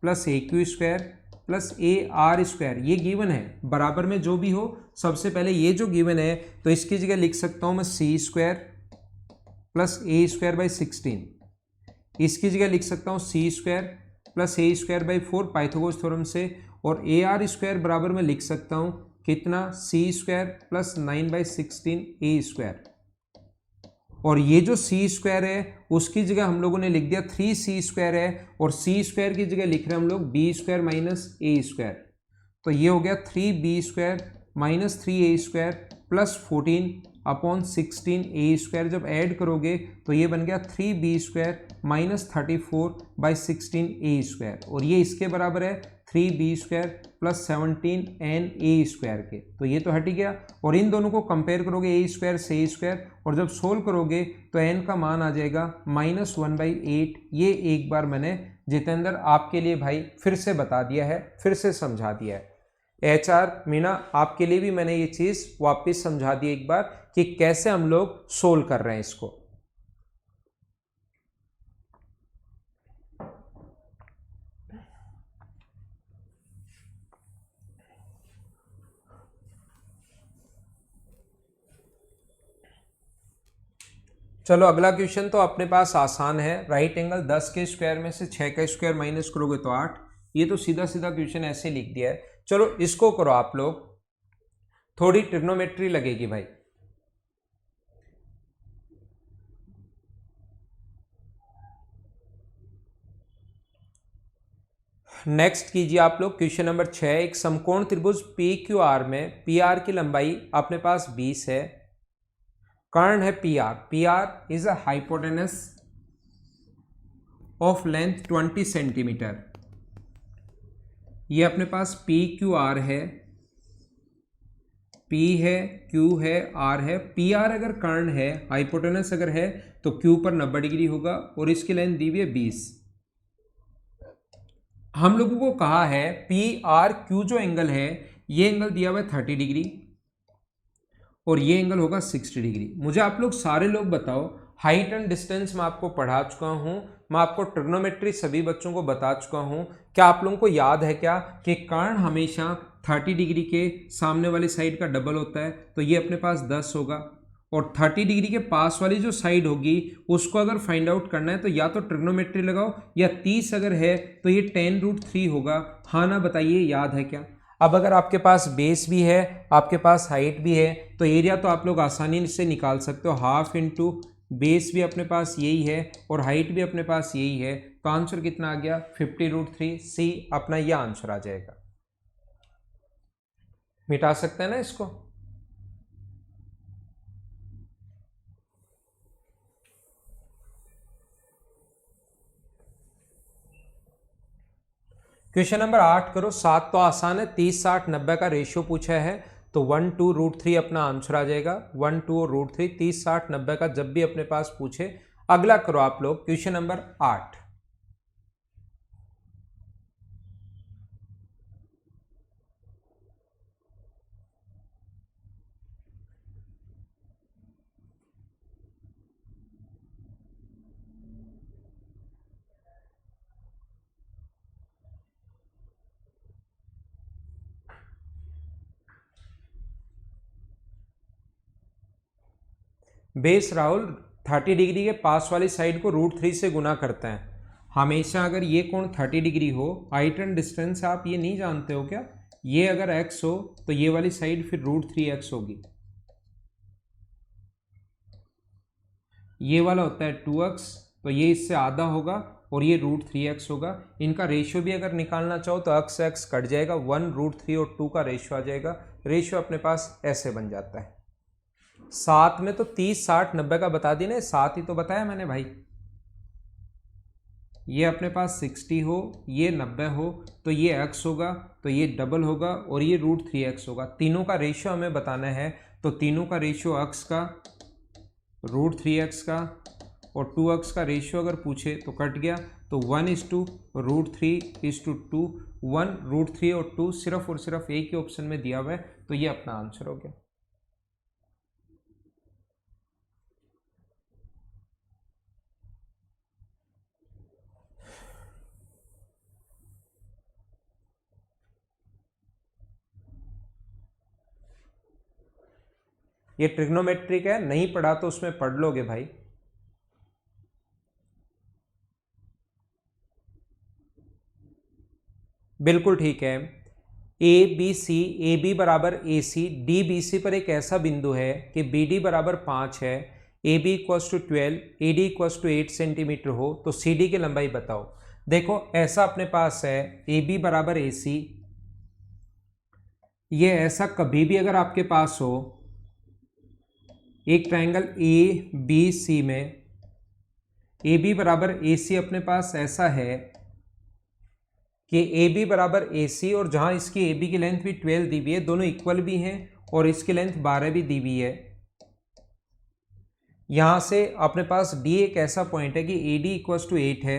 plus AQ² plus AR², ये गिवन है, बराबर में जो भी हो सबसे पहले ये जो गिवन है, तो इसकी जगह लिख सकता हूँ मैं C² प्लस A²/16, इसकी जगह लिख सकता हूँ C² plus A²/4 Pythagoras theorem से, और AR² बराबर में लिख सकता हूँ कितना C² प्लस 9/16 A², और ये जो C² है उसकी जगह हम लोगों ने लिख दिया 3C² है, और C² की जगह लिख रहे हैं हम लोग B² माइनस A², तो ये हो गया 3B² minus 3A² plus 14 upon 16 A², जब ऐड करोगे तो ये बन गया 3B² माइनस 34/16 A², और ये इसके बराबर है 3B² प्लस 17na² के, तो ये तो हट ही गया, और इन दोनों को कंपेयर करोगे A² से A², और जब सोल्व करोगे तो n का मान आ जाएगा -1/8। ये एक बार मैंने जितेंद्र आपके लिए भाई फिर से बता दिया है, फिर से समझा दिया है। HR मीना आपके लिए भी मैंने ये चीज़ वापस समझा दी एक बार कि कैसे हम लोग सोल्व कर रहे हैं इसको। चलो अगला क्वेश्चन तो अपने पास आसान है। राइट एंगल 10 के स्क्वायर में से 6 का स्क्वायर माइनस करोगे तो 8। ये तो सीधा सीधा क्वेश्चन ऐसे लिख दिया है। चलो इसको करो आप लोग, थोड़ी ट्रिग्नोमेट्री लगेगी भाई। नेक्स्ट कीजिए आप लोग क्वेश्चन नंबर 6। एक समकोण त्रिभुज पी क्यू आर में पी आर की लंबाई अपने पास 20 है, कर्ण है P R. P R is a hypotenuse of length 20 centimetre. ये अपने पास पी क्यू आर है, P है, Q है, R है। पी आर अगर कर्ण है, हाइपोटेनस अगर है, तो Q पर 90 डिग्री होगा, और इसकी लेंथ दी हुई है 20। हम लोगों को कहा है पी आर क्यू जो एंगल है ये एंगल दिया हुआ है 30 डिग्री और ये एंगल होगा 60 डिग्री। मुझे आप लोग सारे लोग बताओ, हाइट एंड डिस्टेंस मैं आपको पढ़ा चुका हूँ, मैं आपको ट्रिग्नोमेट्री सभी बच्चों को बता चुका हूँ। क्या आप लोगों को याद है क्या कि कर्ण हमेशा 30 डिग्री के सामने वाली साइड का डबल होता है, तो ये अपने पास 10 होगा और 30 डिग्री के पास वाली जो साइड होगी उसको अगर फाइंड आउट करना है तो या तो ट्रिग्नोमेट्री लगाओ या 30 अगर है तो ये 10√3 होगा। हाँ ना बताइए, याद है क्या? अब अगर आपके पास बेस भी है, आपके पास हाइट भी है, तो एरिया तो आप लोग आसानी से निकाल सकते हो। हाफ इंटू बेस भी अपने पास यही है और हाइट भी अपने पास यही है, तो आंसर कितना आ गया 50√3। सी अपना यह आंसर आ जाएगा। मिटा सकते हैं ना इसको। क्वेश्चन नंबर 8 करो। 7 तो आसान है, 30, 60, 90 का रेशियो पूछा है तो 1 2 √3 अपना आंसर आ जाएगा। 1 2 और √3, 30, 60, 90 का जब भी अपने पास पूछे। अगला करो आप लोग question number 8। Base Rahul 30 degree के पास वाली साइड को √3 से गुना करते हैं। हमेशा अगर ये कोण 30 डिग्री हो, हाइट एंड डिस्टेंस आप ये नहीं जानते हो क्या? ये अगर x हो तो ये वाली साइड फिर √3x होगी। ये वाला होता है 2x, तो ये इससे आधा होगा और ये √3x होगा। इनका रेशियो भी अगर निकालना चाहो तो x कट जाएगा, 1 √3 और 2 का रेशियो आ जाएगा। रेशियो अपने पास ऐसे बन जाता है। 7 में तो 30, 60, 90 का बता दी ना, 7 ही तो बताया मैंने भाई। ये अपने पास 60 हो, ये 90 हो, तो ये x होगा, तो ये डबल होगा और ये √3x होगा। तीनों का रेशियो हमें बताना है, तो तीनों का रेशियो x का, √3x का और 2x का रेशियो अगर पूछे तो कट गया, तो 1:√3:2, 1 √3 और 2 सिर्फ और सिर्फ एक ही ऑप्शन में दिया हुआ है, तो ये अपना आंसर हो गया। ये ट्रिग्नोमेट्रिक है, नहीं पढ़ा तो उसमें पढ़ लोगे भाई। बिल्कुल ठीक है। ए बी बराबर ए सी, डी बी सी पर एक ऐसा बिंदु है कि बी डी बराबर 5 है, A B equals to 12, A D equals to 8 centimetre हो, तो सी डी की लंबाई बताओ। देखो ऐसा अपने पास है, ए बी बराबर ए सी, ये ऐसा कभी भी अगर आपके पास हो एक ट्रायंगल ए बी सी में, ए बी बराबर ए सी अपने पास ऐसा है कि ए बी बराबर ए सी और जहां इसकी ए बी की लेंथ भी 12 दी हुई है, दोनों इक्वल भी हैं और इसकी लेंथ 12 भी दी हुई है। यहां से अपने पास डी एक ऐसा पॉइंट है कि ए डी इक्वस टू 8 है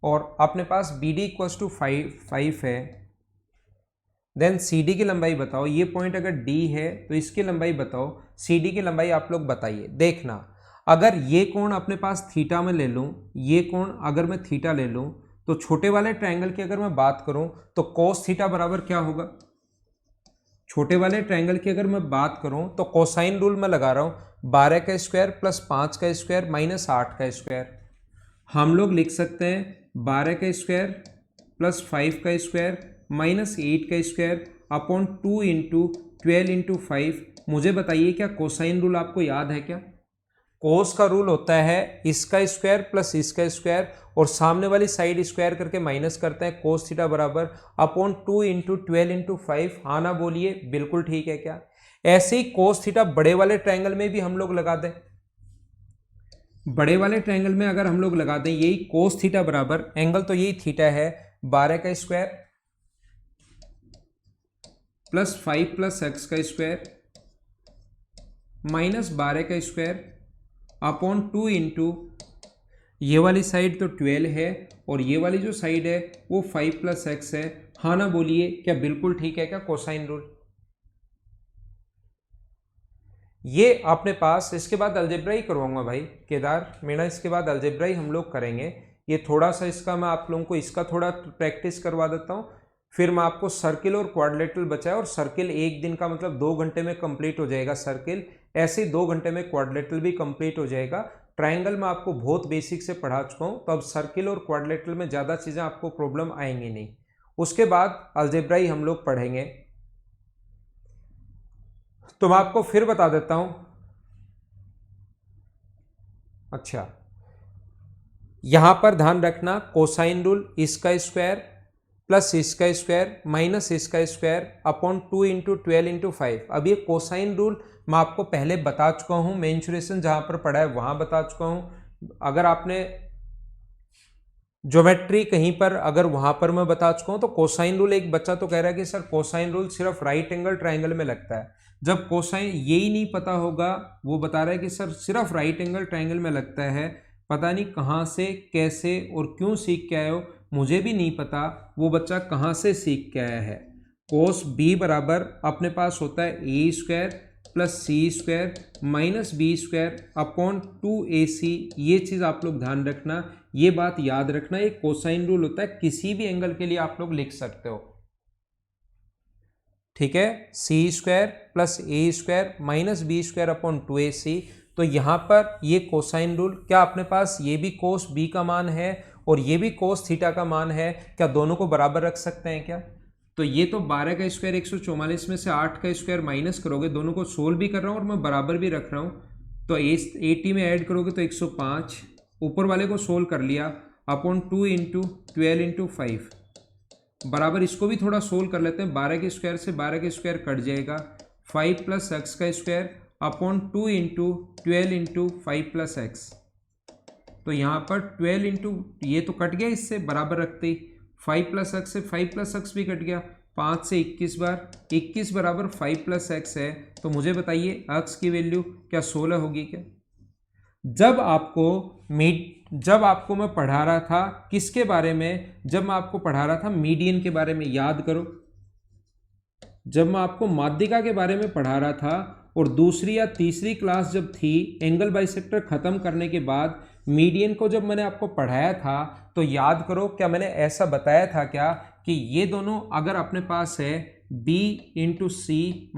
और अपने पास बी डी इक्वस टू 5 है। देन सी डी की लंबाई बताओ। ये पॉइंट अगर डी है तो इसकी लंबाई बताओ। सी डी की लंबाई आप लोग बताइए। देखना, अगर ये कोण अपने पास थीटा में ले लूँ, ये कोण अगर मैं थीटा ले लूँ, तो छोटे वाले ट्रायंगल की अगर मैं बात करूँ तो कोस थीटा बराबर क्या होगा? छोटे वाले ट्रायंगल की अगर मैं बात करूँ तो कोसाइन रूल में लगा रहा हूँ, 12 का स्क्वायर प्लस 5 का स्क्वायर माइनस 8 का स्क्वायर। हम लोग लिख सकते हैं 12 का स्क्वायर प्लस 5 का स्क्वायर माइनस 8 का स्क्वायर अपॉन 2 इंटू 12 इंटू 5। मुझे बताइए क्या कोसाइन रूल आपको याद है क्या? कोस का रूल होता है इसका स्क्वायर प्लस इसका स्क्वायर और सामने वाली साइड स्क्वायर करके माइनस करते हैं, कोस थीटा बराबर अपॉन 2 इंटू 12 इंटू 5। हाँ ना बोलिए, बिल्कुल ठीक है क्या? ऐसे ही कोस थीटा बड़े वाले ट्रायंगल में भी हम लोग लगा दें। बड़े वाले ट्रायंगल में अगर हम लोग लगा दें यही कोस थीटा बराबर, एंगल तो यही थीटा है, 12 का स्क्वायर प्लस 5 प्लस एक्स का स्क्वायर माइनस 12 का स्क्वायर अपॉन 2 इंटू ये वाली साइड तो 12 है और ये वाली जो साइड है वो 5 + x है। हाँ ना बोलिए, क्या बिल्कुल ठीक है क्या कोसाइन रूल? ये आपने पास, इसके बाद अलजेब्रा ही करवाऊंगा भाई केदार मीणा, इसके बाद अलजेब्रा ही हम लोग करेंगे। ये थोड़ा सा इसका मैं आप लोगों को इसका थोड़ा प्रैक्टिस करवा देता हूँ, फिर मैं आपको सर्किल और क्वाड्रिलेटरल बचा है, और सर्किल एक दिन का मतलब 2 घंटे में कंप्लीट हो जाएगा सर्किल, ऐसे ही 2 घंटे में क्वाड्रिलेटरल भी कंप्लीट हो जाएगा। ट्राइंगल में आपको बहुत बेसिक से पढ़ा चुका हूँ, तो अब सर्किल और क्वाड्रिलेटरल में ज़्यादा चीज़ें आपको प्रॉब्लम आएंगी नहीं। उसके बाद अलजेब्रा ही हम लोग पढ़ेंगे। तो मैं आपको फिर बता देता हूँ। अच्छा, यहां पर ध्यान रखना कोसाइन रूल, इसका स्क्वायर प्लस इसका स्क्वायर माइनस इसका स्क्वायर अपॉन 2 × 12 × 5। अब ये कोसाइन रूल मैं आपको पहले बता चुका हूं, मेंसुरेशन जहां पर पढ़ा है वहां बता चुका हूं। अगर आपने ज्योमेट्री कहीं पर, अगर वहां पर मैं बता चुका हूं, तो कोसाइन रूल, एक बच्चा तो कह रहा है कि सर कोसाइन रूल सिर्फ राइट एंगल ट्राइंगल में लगता है। जब कोसाइन यही नहीं पता होगा, वो बता रहा है कि सर सिर्फ राइट एंगल ट्राइंगल में लगता है, पता नहीं कहाँ से कैसे और क्यों सीख के आए हो, मुझे भी नहीं पता वो बच्चा कहाँ से सीख के आया है। कोस बी बराबर अपने पास होता है a² + c² - b² upon 2ac। ये चीज़ आप लोग ध्यान रखना, ये बात याद रखना, ये कोसाइन रूल होता है, किसी भी एंगल के लिए आप लोग लिख सकते हो, ठीक है। c² + a² - b² upon 2ac। तो यहां पर ये कोसाइन रूल, क्या अपने पास ये भी कोस b का मान है और ये भी कोस थीटा का मान है, क्या दोनों को बराबर रख सकते हैं क्या? तो ये तो 12 का स्क्वायर 144 में से 8 का स्क्वायर माइनस करोगे, दोनों को सोल्व भी कर रहा हूँ और मैं बराबर भी रख रहा हूँ, तो 80 में ऐड करोगे तो 105, ऊपर वाले को सोल्व कर लिया, अपॉन 2 × 12 × 5 बराबर, इसको भी थोड़ा सोल्व कर लेते हैं। 12 के स्क्वायर से 12 के स्क्वायर कट जाएगा, 5 + x² अपॉन 2 × 12 × 5 + x। तो यहाँ पर 12 ये तो कट गया, इससे बराबर रखते ही 5 + x से 5 + x भी कट गया, 5 से 21 बार, 21 बराबर 5 + x है। तो मुझे बताइए x की वैल्यू क्या 16 होगी क्या? जब आपको मैं पढ़ा रहा था किसके बारे में, जब मैं आपको पढ़ा रहा था मीडियन के बारे में, याद करो, जब मैं आपको माध्यिका के बारे में पढ़ा रहा था, और दूसरी या तीसरी क्लास जब थी एंगल बाइसेक्टर खत्म करने के बाद मीडियन को जब मैंने आपको पढ़ाया था, तो याद करो क्या मैंने ऐसा बताया था क्या कि ये दोनों अगर अपने पास है b × c -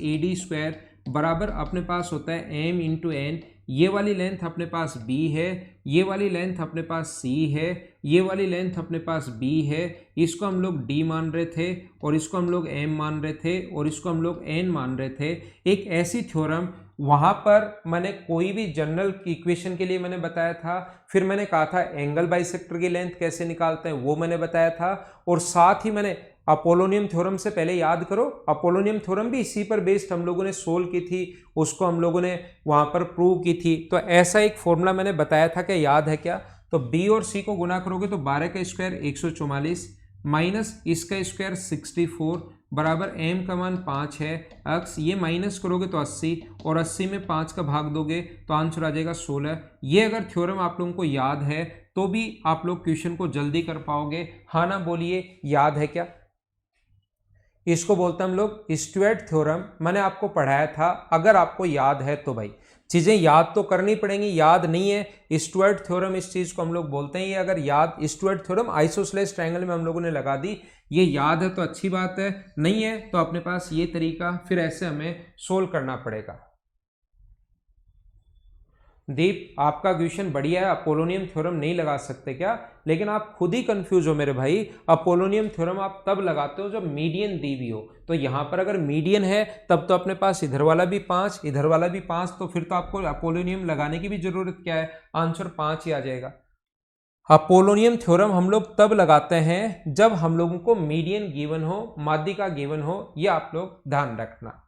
AD² बराबर अपने पास होता है m × n। ये वाली लेंथ अपने पास b है, ये वाली लेंथ अपने पास c है, ये वाली लेंथ अपने पास b है, इसको हम लोग d मान रहे थे और इसको हम लोग m मान रहे थे और इसको हम लोग n मान रहे थे। एक ऐसी थ्योरम, वहां पर मैंने कोई भी जनरल इक्वेशन के लिए मैंने बताया था, फिर मैंने कहा था एंगल बाइसेक्टर की लेंथ कैसे निकालते हैं वो मैंने बताया था, और साथ ही मैंने अपोलोनियम थ्योरम से पहले याद करो, अपोलोनियम थ्योरम भी इसी पर बेस्ड हम लोगों ने सोल्व की थी, उसको हम लोगों ने वहां पर प्रूव की थी। तो ऐसा एक फॉर्मूला मैंने बताया था, क्या याद है क्या? तो b और c को गुना करोगे तो 12 का स्क्वायर 144 माइनस इसका स्क्वायर 64 बराबर m का मान 5 है, x ये माइनस करोगे तो 80 और 80 में 5 का भाग दोगे तो आंसर आ जाएगा 16। ये अगर थ्योरम आप लोगों को याद है तो भी आप लोग क्वेश्चन को जल्दी कर पाओगे। हाँ ना बोलिए, याद है क्या? इसको बोलते हैं हम लोग स्टुअर्ट थ्योरम, मैंने आपको पढ़ाया था, अगर आपको याद है तो भाई चीजें याद तो करनी पड़ेंगी, याद नहीं है स्टुअर्ट थ्योरम, इस चीज को हम लोग बोलते हैं। ये अगर याद, स्टुअर्ट थ्योरम आइसोसेलेस ट्रायंगल में हम लोगों ने लगा दी, ये याद है तो अच्छी बात है, नहीं है तो अपने पास ये तरीका, फिर ऐसे हमें सोल्व करना पड़ेगा। दीप आपका क्वेश्चन बढ़िया है, अपोलोनियम थ्योरम नहीं लगा सकते क्या? लेकिन आप खुद ही कंफ्यूज हो मेरे भाई, अपोलोनियम थ्योरम आप तब लगाते हो जब मीडियन दी हुई हो, तो यहां पर अगर मीडियन है तब तो अपने पास इधर वाला भी 5 इधर वाला भी 5, तो फिर तो आपको अपोलोनियम लगाने की भी जरूरत क्या है, आंसर 5 ही आ जाएगा। अपोलोनियम थ्योरम हम लोग तब लगाते हैं जब हम लोगों को मीडियन गिवन हो, माध्यिका गिवन हो, ये आप लोग ध्यान रखना।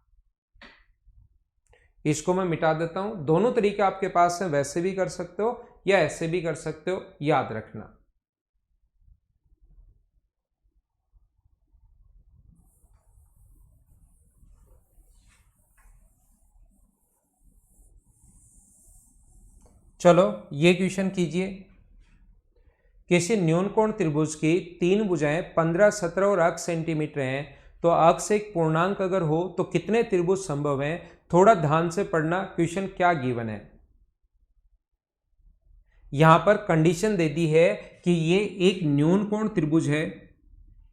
इसको मैं मिटा देता हूं, दोनों तरीके आपके पास है, वैसे भी कर सकते हो या ऐसे भी कर सकते हो, याद रखना। चलो ये क्वेश्चन कीजिए। किसी न्यूनकोण त्रिभुज की तीन भुजाएं 15, 17 और 8 सेंटीमीटर हैं, तो अक्ष एक पूर्णांक अगर हो तो कितने त्रिभुज संभव हैं? थोड़ा ध्यान से पढ़ना, क्वेश्चन क्या गिवन है। यहां पर कंडीशन दे दी है कि ये एक न्यूनकोण त्रिभुज है,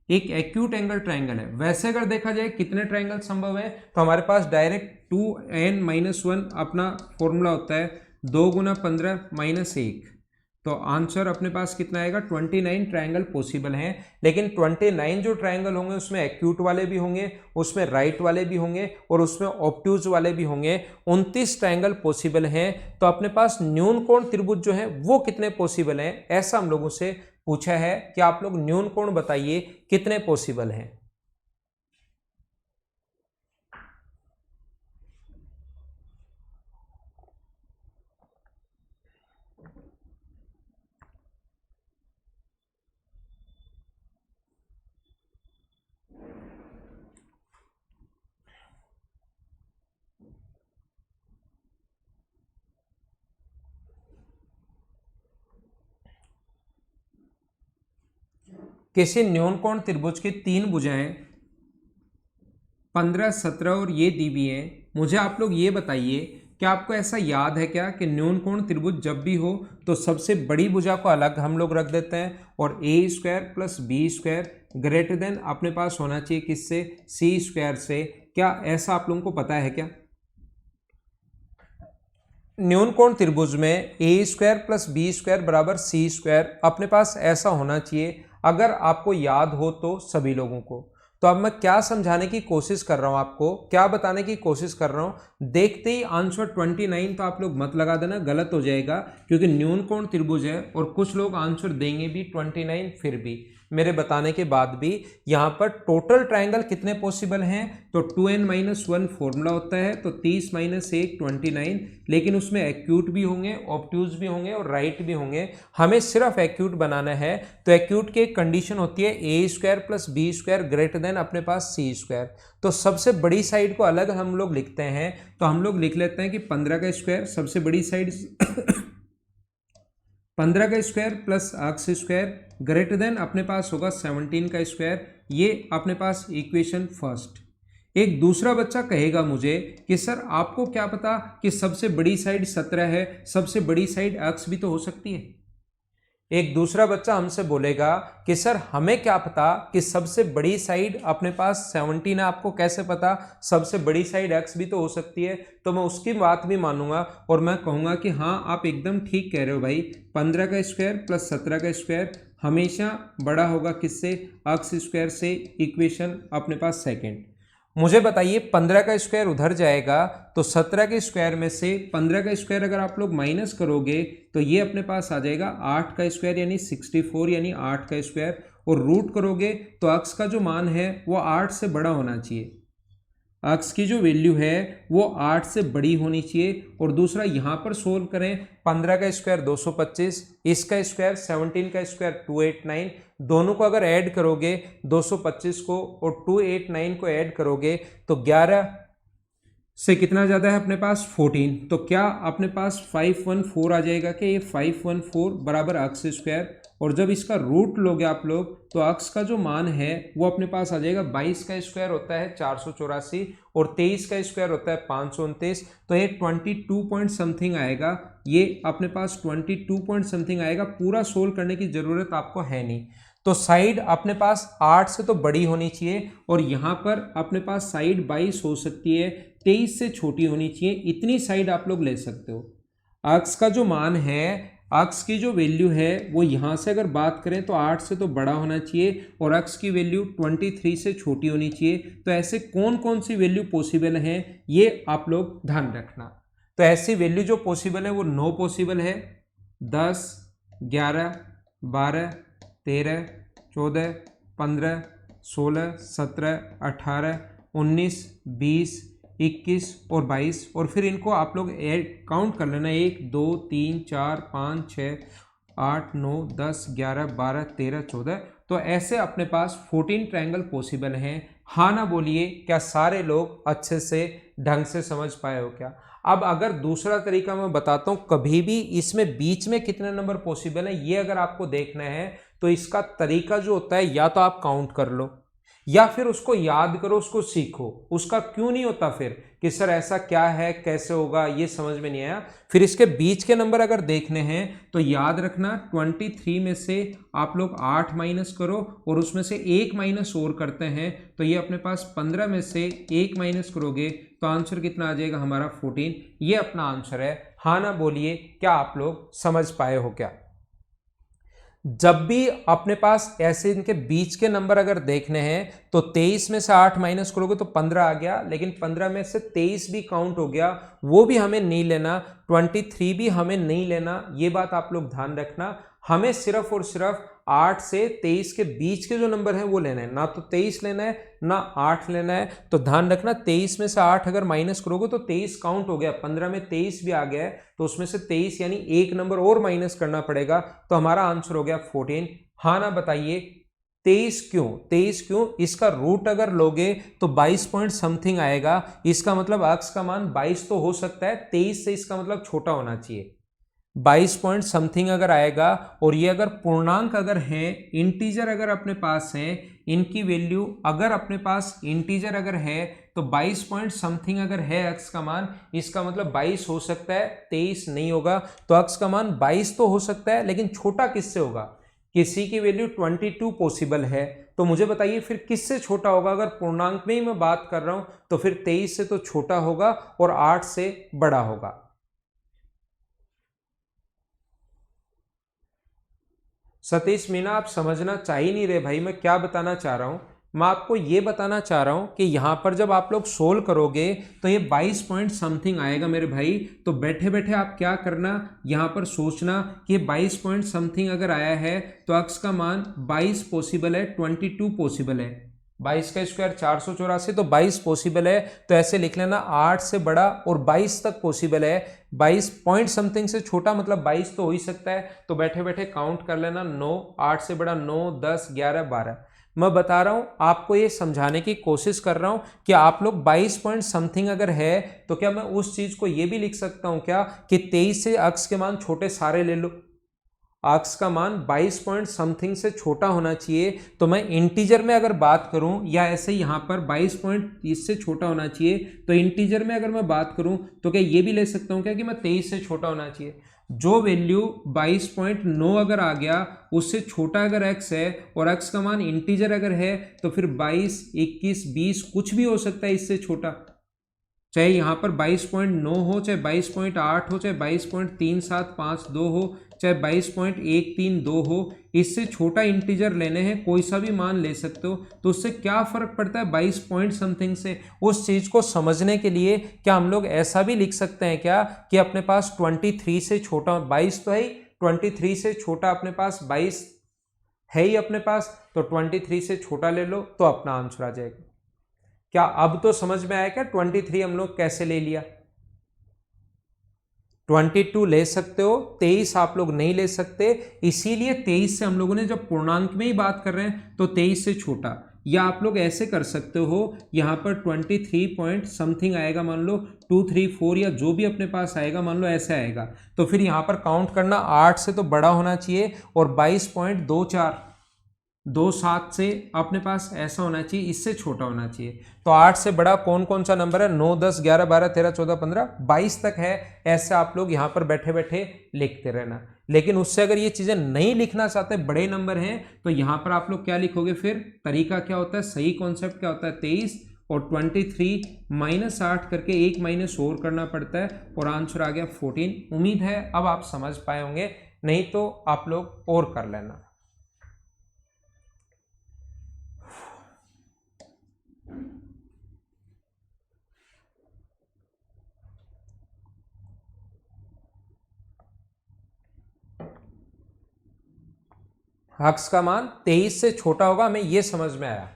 एक एक्यूट एंगल ट्रायंगल है। वैसे अगर देखा जाए कितने ट्रायंगल संभव है, तो हमारे पास डायरेक्ट 2n-1 अपना फॉर्मूला होता है, 2 गुना 15 माइनस 1, तो आंसर अपने पास कितना आएगा? 29 ट्रायंगल पॉसिबल हैं। लेकिन 29 जो ट्रायंगल होंगे उसमें एक्यूट वाले भी होंगे, उसमें राइट वाले भी होंगे और उसमें ऑब्ट्यूज वाले भी होंगे। 29 ट्रायंगल पॉसिबल हैं। तो अपने पास न्यूनकोण त्रिभुज जो है वो कितने पॉसिबल हैं, ऐसा हम लोगों से पूछा है कि आप लोग न्यूनकोण बताइए कितने पॉसिबल हैं। किसी न्यूनकोण त्रिभुज की तीन भुजाएं 15, 17 और ये दी हुई है। मुझे आप लोग ये बताइए कि आपको ऐसा याद है क्या कि न्यूनकोण त्रिभुज जब भी हो तो सबसे बड़ी भुजा को अलग हम लोग रख देते हैं और A square plus B square greater than अपने पास होना चाहिए किससे? सी स्क्वायर से। क्या ऐसा आप लोगों को पता है क्या? न्यूनकोण त्रिभुज में ए स्क्वायर प्लस बी स्क्वायर बराबर सी स्क्वायर अपने पास ऐसा होना चाहिए। अगर आपको याद हो तो सभी लोगों को, तो अब मैं क्या समझाने की कोशिश कर रहा हूं, आपको क्या बताने की कोशिश कर रहा हूं। देखते ही आंसर 29 तो आप लोग मत लगा देना, गलत हो जाएगा, क्योंकि न्यूनकोण त्रिभुज है और कुछ लोग आंसर देंगे भी 29 फिर भी मेरे बताने के बाद भी। यहां पर टोटल ट्रायंगल कितने पॉसिबल हैं, तो 2n-1 फॉर्मूला होता है, तो 30 माइनस 1 29, लेकिन उसमें एक्यूट भी होंगे, ऑब्ट्यूज भी होंगे और राइट भी होंगे। हमें सिर्फ एक्यूट बनाना है, तो एक्यूट की एक कंडीशन होती है A square plus B square greater than अपने पास सी स्क्वायर। तो सबसे बड़ी साइड को अलग हम लोग लिखते हैं, तो हम लोग लिख लेते हैं कि 15 का स्क्वायर सबसे बड़ी साइड 15 का स्क्वायर प्लस अक्स स्क्वायर ग्रेटर देन अपने पास होगा 17 का स्क्वायर। ये अपने पास इक्वेशन फर्स्ट। एक दूसरा बच्चा कहेगा मुझे कि सर आपको क्या पता कि सबसे बड़ी साइड 17 है, सबसे बड़ी साइड अक्स भी तो हो सकती है। एक दूसरा बच्चा हमसे बोलेगा कि सर हमें क्या पता कि सबसे बड़ी साइड अपने पास 17 है, आपको कैसे पता? सबसे बड़ी साइड x भी तो हो सकती है। तो मैं उसकी बात भी मानूंगा और मैं कहूंगा कि हाँ आप एकदम ठीक कह रहे हो भाई, 15 का स्क्वायर प्लस 17 का स्क्वायर हमेशा बड़ा होगा किससे? x स्क्वायर से। इक्वेशन अपने पास सेकेंड। मुझे बताइए 15 का स्क्वायर उधर जाएगा तो 17 के स्क्वायर में से 15 का स्क्वायर अगर आप लोग माइनस करोगे तो ये अपने पास आ जाएगा 8 का स्क्वायर यानी 64 यानी 8 का स्क्वायर, और रूट करोगे तो अक्स का जो मान है वो 8 से बड़ा होना चाहिए। अक्स की जो वैल्यू है वो 8 से बड़ी होनी चाहिए। और दूसरा यहाँ पर सोल्व करें, 15 का स्क्वायर 225, इसका स्क्वायर 17 का स्क्वायर 289, दोनों को अगर ऐड करोगे 225 को और 289 को ऐड करोगे तो 11 से कितना ज़्यादा है अपने पास? 14। तो क्या अपने पास 514 आ जाएगा कि ये 514 बराबर अक्स स्क्वायर। और जब इसका रूट लोगे आप लोग तो अक्स का जो मान है वो अपने पास आ जाएगा 22 का स्क्वायर होता है 484 और 23 का स्क्वायर होता है 529, तो ये 22 पॉइंट समथिंग आएगा। ये अपने पास 22 पॉइंट समथिंग आएगा। पूरा सोल्व करने की ज़रूरत आपको है नहीं। तो साइड अपने पास 8 से तो बड़ी होनी चाहिए और यहाँ पर अपने पास साइड 22 हो सकती है, 23 से छोटी होनी चाहिए। इतनी साइड आप लोग ले सकते हो। अक्स का जो मान है, अक्स की जो वैल्यू है वो यहाँ से अगर बात करें तो 8 से तो बड़ा होना चाहिए और अक्स की वैल्यू 23 से छोटी होनी चाहिए। तो ऐसे कौन कौन सी वैल्यू पॉसिबल हैं ये आप लोग ध्यान रखना। तो ऐसी वैल्यू जो पॉसिबल है वो 9 पॉसिबल है, 10, 11, 12, 13, 14, 15, 16, 17, 18, 19, 20, 21 और 22, और फिर इनको आप लोग ऐड काउंट कर लेना, 1 2 3 4 5 6 8 9 10 11 12 13 14। तो ऐसे अपने पास 14 ट्रायंगल पॉसिबल हैं। हाँ ना बोलिए, क्या सारे लोग अच्छे से ढंग से समझ पाए हो क्या? अब अगर दूसरा तरीका मैं बताता हूँ, कभी भी इसमें बीच में कितने नंबर पॉसिबल है ये अगर आपको देखना है तो इसका तरीका जो होता है, या तो आप काउंट कर लो या फिर उसको याद करो, उसको सीखो। उसका क्यों नहीं होता फिर कि सर ऐसा क्या है, कैसे होगा, ये समझ में नहीं आया। फिर इसके बीच के नंबर अगर देखने हैं तो याद रखना 23 में से आप लोग 8 माइनस करो और उसमें से 1 माइनस और करते हैं तो ये अपने पास 15 में से 1 माइनस करोगे तो आंसर कितना आ जाएगा हमारा 14। ये अपना आंसर है। हाँ ना बोलिए, क्या आप लोग समझ पाए हो क्या? जब भी अपने पास ऐसे इनके बीच के नंबर अगर देखने हैं तो 23 में से 8 माइनस करोगे तो 15 आ गया, लेकिन 15 में से 23 भी काउंट हो गया, वो भी हमें नहीं लेना, 23 भी हमें नहीं लेना। ये बात आप लोग ध्यान रखना। हमें सिर्फ और सिर्फ 8 से 23 के बीच के जो नंबर हैं वो लेना है, ना तो 23 लेना है ना 8 लेना है। तो ध्यान रखना 23 में से 8 अगर माइनस करोगे तो 23 काउंट हो गया, 15 में 23 भी आ गया है तो उसमें से 23 यानी एक नंबर और माइनस करना पड़ेगा, तो हमारा आंसर हो गया 14। हाँ ना बताइए 23 क्यों? 23 क्यों? इसका रूट अगर लोगे तो 22 पॉइंट समथिंग आएगा। इसका मतलब अक्स का मान 22 तो हो सकता है, 23 से इसका मतलब छोटा होना चाहिए। 22 पॉइंट समथिंग अगर आएगा, और ये अगर पूर्णांक अगर है, इंटीजर अगर अपने पास है, इनकी वैल्यू अगर अपने पास इंटीजर अगर है तो 22 पॉइंट समथिंग अगर है अक्स का मान, इसका मतलब 22 हो सकता है, 23 नहीं होगा। तो अक्स का मान 22 तो हो सकता है, लेकिन छोटा किससे होगा? किसी की वैल्यू 22 पॉसिबल है, तो मुझे बताइए फिर किससे छोटा होगा? अगर पूर्णांक में ही मैं बात कर रहा हूं तो फिर 23 से तो छोटा होगा और 8 से बड़ा होगा। सतीश मीना आप समझना चाह ही नहीं रहे भाई, मैं क्या बताना चाह रहा हूं। मैं आपको ये बताना चाह रहा हूं कि यहां पर जब आप लोग सोल्व करोगे तो ये 22 पॉइंट समथिंग आएगा मेरे भाई। तो बैठे बैठे आप क्या करना, यहां पर सोचना कि 22 पॉइंट समथिंग अगर आया है तो अक्स का मान 22 पॉसिबल है, 22 पॉसिबल है। 22 का स्क्वायर 484, तो 22 पॉसिबल है। तो ऐसे लिख लेना 8 से बड़ा और 22 तक पॉसिबल है। 22 पॉइंट समथिंग से छोटा मतलब 22 तो हो ही सकता है। तो बैठे बैठे काउंट कर लेना 9, 8 से बड़ा 9, 10, 11, 12। मैं बता रहा हूं आपको, ये समझाने की कोशिश कर रहा हूं कि आप लोग 22 पॉइंट समथिंग अगर है तो क्या मैं उस चीज को ये भी लिख सकता हूं क्या कि 23 से अक्स के मान छोटे सारे ले लो। अक्स का मान 22 पॉइंट समथिंग से छोटा होना चाहिए, तो मैं इंटीजर में अगर बात करूं, या ऐसे यहां पर 22 पॉइंट इससे छोटा होना चाहिए, तो इंटीजर में अगर मैं बात करूं तो क्या ये भी ले सकता हूं क्या कि मैं 23 से छोटा होना चाहिए। जो वैल्यू 22.9 अगर आ गया उससे छोटा अगर एक्स है और एक्स का मान इंटीजर अगर है तो फिर 22, 21, 20 कुछ भी हो सकता है इससे छोटा। चाहे यहाँ पर 22.9 हो, चाहे 22.8 हो, चाहे 22.3752 हो, चाहे 22.132 हो, इससे छोटा इंटीजर लेने हैं, कोई सा भी मान ले सकते हो। तो उससे क्या फर्क पड़ता है 22 पॉइंट समथिंग से? उस चीज को समझने के लिए क्या हम लोग ऐसा भी लिख सकते हैं क्या कि अपने पास 23 से छोटा, 22 तो है ही, 23 से छोटा अपने पास 22 है ही अपने पास, तो 23 से छोटा ले लो तो अपना आंसर आ जाएगा। क्या अब तो समझ में आया क्या 23 हम लोग कैसे ले लिया? 22 ले सकते हो, 23 आप लोग नहीं ले सकते, इसीलिए 23 से हम लोगों ने जब पूर्णांक में ही बात कर रहे हैं तो 23 से छोटा। या आप लोग ऐसे कर सकते हो, यहां पर 23 पॉइंट समथिंग आएगा, मान लो 234 या जो भी अपने पास आएगा, मान लो ऐसे आएगा, तो फिर यहां पर काउंट करना 8 से तो बड़ा होना चाहिए और 22.27 से अपने पास ऐसा होना चाहिए, इससे छोटा होना चाहिए। तो 8 से बड़ा कौन कौन सा नंबर है? 9, 10, 11, 12, 13, 14, 15, 22 तक है। ऐसे आप लोग यहां पर बैठे बैठे लिखते रहना। लेकिन उससे अगर ये चीजें नहीं लिखना चाहते, बड़े नंबर हैं, तो यहां पर आप लोग क्या लिखोगे? फिर तरीका क्या होता है, सही कॉन्सेप्ट क्या होता है, 23 और 23 माइनस 8 करके एक माइनस और करना पड़ता है और आंसर आ गया 14। उम्मीद है अब आप समझ पाए होंगे, नहीं तो आप लोग और कर लेना। अक्स का मान 23 से छोटा होगा, हमें यह समझ में आया।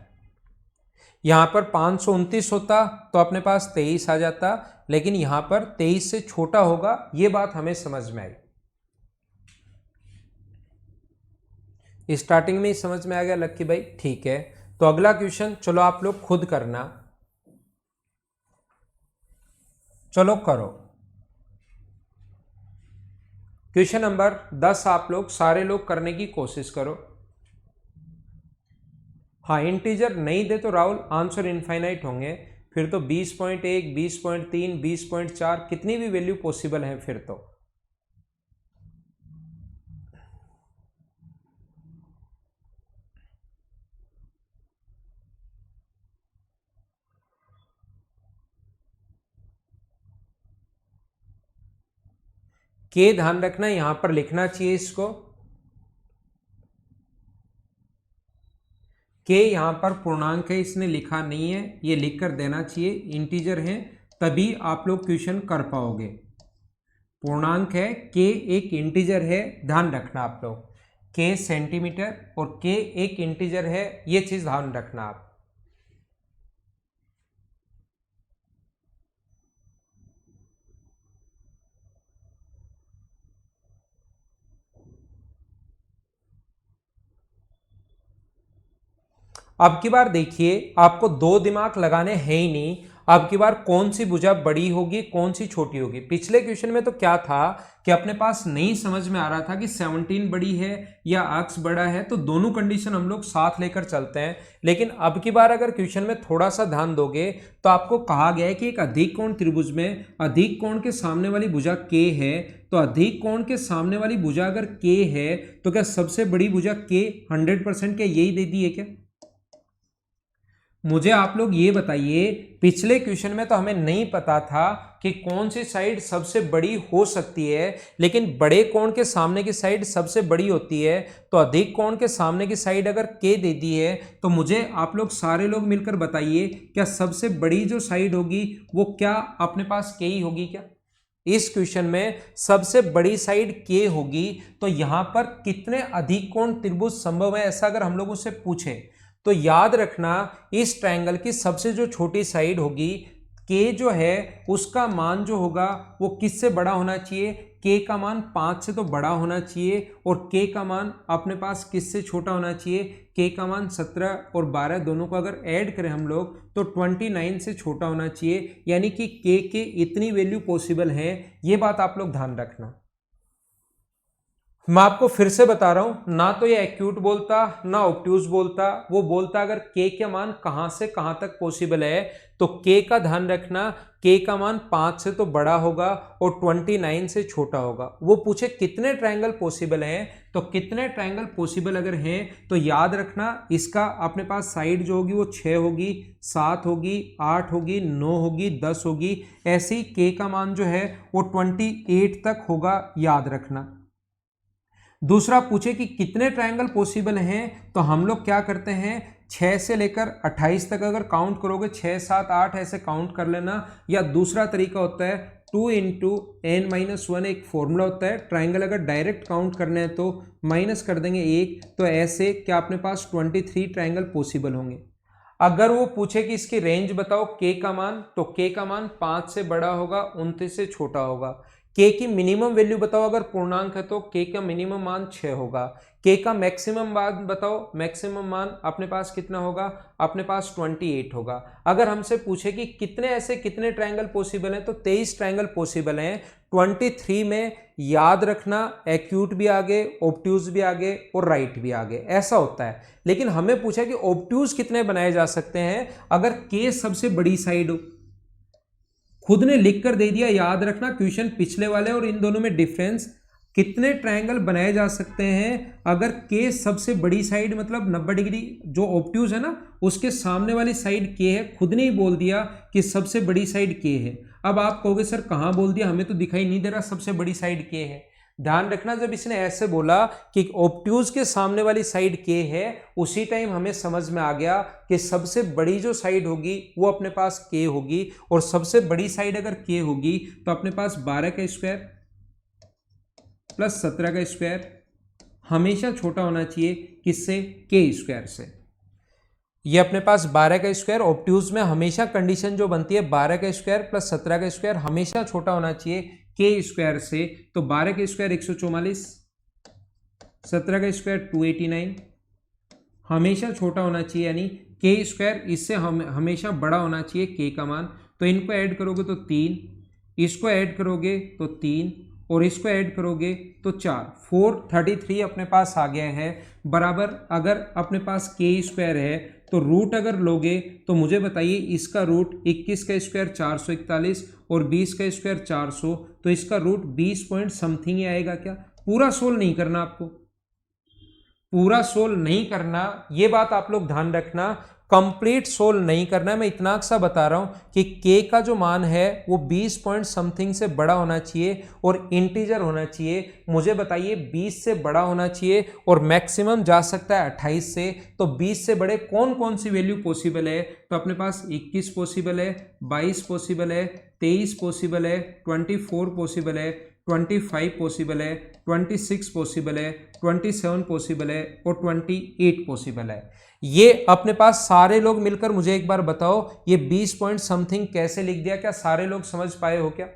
यहां पर 529 होता तो अपने पास 23 आ जाता, लेकिन यहां पर 23 से छोटा होगा, यह बात हमें समझ में आई। स्टार्टिंग में ही समझ में आ गया लक्की भाई? ठीक है, तो अगला क्वेश्चन चलो आप लोग खुद करना, चलो करो। क्वेश्चन नंबर 10 आप लोग सारे लोग करने की कोशिश करो। हाँ, इंटीजर नहीं दे तो राहुल आंसर इनफाइनाइट होंगे, फिर तो 20.1, 20.3, 20.4 कितनी भी वैल्यू पॉसिबल है फिर तो। के ध्यान रखना यहां पर लिखना चाहिए इसको, के यहां पर पूर्णांक है इसने लिखा नहीं है, ये लिख कर देना चाहिए, इंटीजर है तभी आप लोग क्वेश्चन कर पाओगे। पूर्णांक है, के एक इंटीजर है, ध्यान रखना आप लोग, के सेंटीमीटर और के एक इंटीजर है, ये चीज ध्यान रखना आप। अब की बार देखिए, आपको दो दिमाग लगाने हैं ही नहीं। अब की बार कौन सी भुजा बड़ी होगी कौन सी छोटी होगी। पिछले क्वेश्चन में तो क्या था कि अपने पास नहीं समझ में आ रहा था कि 17 बड़ी है या अक्स बड़ा है, तो दोनों कंडीशन हम लोग साथ लेकर चलते हैं। लेकिन अब की बार अगर क्वेश्चन में थोड़ा सा ध्यान दोगे तो आपको कहा गया है कि एक अधिक कोण त्रिभुज में अधिक कोण के सामने वाली भुजा के है, तो अधिक कोण के सामने वाली भुजा अगर के है तो क्या सबसे बड़ी भुजा के 100% के यही दे दी है क्या? मुझे आप लोग ये बताइए, पिछले क्वेश्चन में तो हमें नहीं पता था कि कौन सी साइड सबसे बड़ी हो सकती है, लेकिन बड़े कोण के सामने की साइड सबसे बड़ी होती है, तो अधिक कोण के सामने की साइड अगर के दे दी है तो मुझे आप लोग सारे लोग मिलकर बताइए, क्या सबसे बड़ी जो साइड होगी वो क्या अपने पास के ही होगी क्या? इस क्वेश्चन में सबसे बड़ी साइड के होगी, तो यहां पर कितने अधिक कोण त्रिभुज संभव है ऐसा अगर हम लोगों से पूछे तो याद रखना, इस ट्रायंगल की सबसे जो छोटी साइड होगी के जो है उसका मान जो होगा वो किससे बड़ा होना चाहिए? के का मान 5 से तो बड़ा होना चाहिए, और के का मान अपने पास किससे छोटा होना चाहिए? के का मान 17 और 12 दोनों को अगर ऐड करें हम लोग तो 29 से छोटा होना चाहिए, यानी कि के इतनी वैल्यू पॉसिबल है। ये बात आप लोग ध्यान रखना। मैं आपको फिर से बता रहा हूं, ना तो ये एक्यूट बोलता ना ऑब्ट्यूज बोलता, वो बोलता अगर के का मान कहां से कहां तक पॉसिबल है, तो के का ध्यान रखना, के का मान 5 से तो बड़ा होगा और 29 से छोटा होगा। वो पूछे कितने ट्रायंगल पॉसिबल हैं, तो कितने ट्रायंगल पॉसिबल अगर हैं तो याद रखना इसका अपने पास साइड जो होगी वो 6 होगी, 7 होगी, 8 होगी, 9 होगी, 10 होगी। ऐसे ही के का मान जो है वो 28 तक होगा, याद रखना। दूसरा पूछे कि कितने ट्रायंगल पॉसिबल हैं, तो हम लोग क्या करते हैं 6 से लेकर 28 तक अगर काउंट करोगे, 6, 7, 8 ऐसे काउंट कर लेना। या दूसरा तरीका होता है 2 इंटू n-1, एक फॉर्मूला होता है। ट्रायंगल अगर डायरेक्ट काउंट करने हैं तो माइनस कर देंगे 1, तो ऐसे क्या अपने पास 23 ट्रायंगल पॉसिबल होंगे। अगर वो पूछे कि इसकी रेंज बताओ के का मान, तो के का मान 5 से बड़ा होगा, 29 से छोटा होगा। के की मिनिमम वैल्यू बताओ, अगर पूर्णांक है तो के का मिनिमम मान 6 होगा। के का मैक्सिमम मान बताओ, मैक्सिमम मान अपने पास कितना होगा? अपने पास 28 होगा। अगर हमसे पूछे कि कितने ऐसे कितने ट्रायंगल पॉसिबल हैं, तो 23 ट्रायंगल पॉसिबल हैं। 23 में याद रखना एक्यूट भी आगे, ऑब्ट्यूज भी आगे और राइट भी आगे, ऐसा होता है। लेकिन हमें पूछा कि ऑब्ट्यूज कितने बनाए जा सकते हैं अगर के सबसे बड़ी साइड हो। खुद ने लिख कर दे दिया, याद रखना क्वेश्चन पिछले वाले और इन दोनों में डिफरेंस। कितने ट्रायंगल बनाए जा सकते हैं अगर के सबसे बड़ी साइड मतलब 90 डिग्री जो ऑब्ट्यूज है ना उसके सामने वाली साइड के है। खुद ने ही बोल दिया कि सबसे बड़ी साइड के है। अब आप कहोगे सर कहां बोल दिया, हमें तो दिखाई नहीं दे रहा सबसे बड़ी साइड के है। ध्यान रखना, जब इसने ऐसे बोला कि ऑब्ट्यूज के सामने वाली साइड के है, उसी टाइम हमें समझ में आ गया कि सबसे बड़ी जो साइड होगी वो अपने पास के होगी, और सबसे बड़ी साइड अगर के होगी तो अपने पास 12 का स्क्वायर प्लस 17 का स्क्वायर हमेशा छोटा होना चाहिए किससे? के स्क्वायर से। ये अपने पास 12 का स्क्वायर, ऑब्ट्यूज में हमेशा कंडीशन जो बनती है 12 का स्क्वायर प्लस 17 का स्क्वायर हमेशा छोटा होना चाहिए के स्क्वायर से। तो 12 का स्क्वायर 144, 17 का स्क्वायर 289 हमेशा छोटा होना चाहिए, यानी के स्क्वायर इससे हमेशा बड़ा होना चाहिए के का मान। तो इनको ऐड करोगे तो 3, इसको ऐड करोगे तो 3, और इसको ऐड करोगे तो 4, 433 अपने पास आ गया है। बराबर अगर अपने पास के स्क्वायर है तो रूट अगर लोगे तो मुझे बताइए इसका रूट 21 का स्क्वायर 441 और 20 का स्क्वायर 400, तो इसका रूट 20 पॉइंट समथिंग ही आएगा क्या? पूरा सोल्व नहीं करना आपको, पूरा सोल्व नहीं करना, ये बात आप लोग ध्यान रखना, कंप्लीट सोल्व नहीं करना है। मैं इतना सा बता रहा हूं कि के का जो मान है वो 20 पॉइंट समथिंग से बड़ा होना चाहिए और इंटीजर होना चाहिए। मुझे बताइए 20 से बड़ा होना चाहिए और मैक्सिमम जा सकता है 28 से, तो 20 से बड़े कौन कौन सी वैल्यू पॉसिबल है? तो अपने पास 21 पॉसिबल है, 22 पॉसिबल है, 23 पॉसिबल है, 24 पॉसिबल है, 25 पॉसिबल है, 26 पॉसिबल है, 27 पॉसिबल है और 28 पॉसिबल है। ये अपने पास सारे लोग मिलकर मुझे एक बार बताओ ये 20 पॉइंट समथिंग कैसे लिख दिया? क्या सारे लोग समझ पाए हो क्या?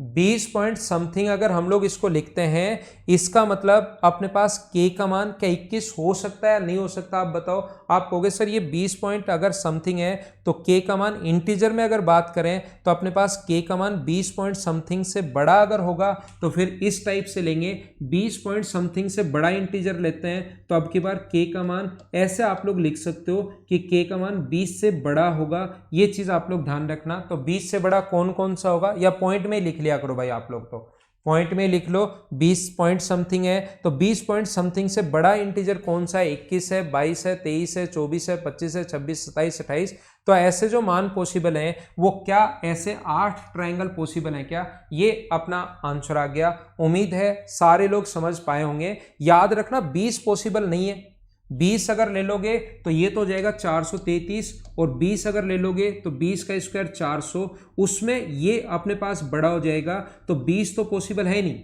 20 पॉइंट समथिंग अगर हम लोग इसको लिखते हैं, इसका मतलब अपने पास के का मान क्या 21 हो सकता है या नहीं हो सकता? आप बताओ। आप कहोगे सर ये 20 पॉइंट अगर समथिंग है तो के का मान इंटीजर में अगर बात करें तो अपने पास के का मान 20 पॉइंट समथिंग से बड़ा अगर होगा तो फिर इस टाइप से लेंगे, 20 पॉइंट समथिंग से बड़ा इंटीजर लेते हैं तो अब की बार के का मान ऐसे आप लोग लिख सकते हो कि के का मान 20 से बड़ा होगा। ये चीज आप लोग ध्यान रखना। तो 20 से बड़ा कौन कौन सा होगा, या पॉइंट में लिख लिया करो भाई आप लोग, तो पॉइंट में लिख लो 20 पॉइंट समथिंग है तो 20 पॉइंट समथिंग से बड़ा इंटीजर कौन सा है? 21 है, 22 है, 23 है, 24 है, 25 है, 26, 27, 28। तो ऐसे जो मान पॉसिबल हैं वो क्या ऐसे 8 ट्रायंगल पॉसिबल हैं क्या? ये अपना आंसर आ गया। उम्मीद है सारे लोग समझ पाए होंगे। याद रखना 20 पॉसिबल नहीं है, 20 अगर ले लोगे तो ये तो हो जाएगा 433 और 20 अगर ले लोगे तो 20 का स्क्वायर 400, उसमें ये अपने पास बड़ा हो जाएगा तो 20 तो पॉसिबल है नहीं।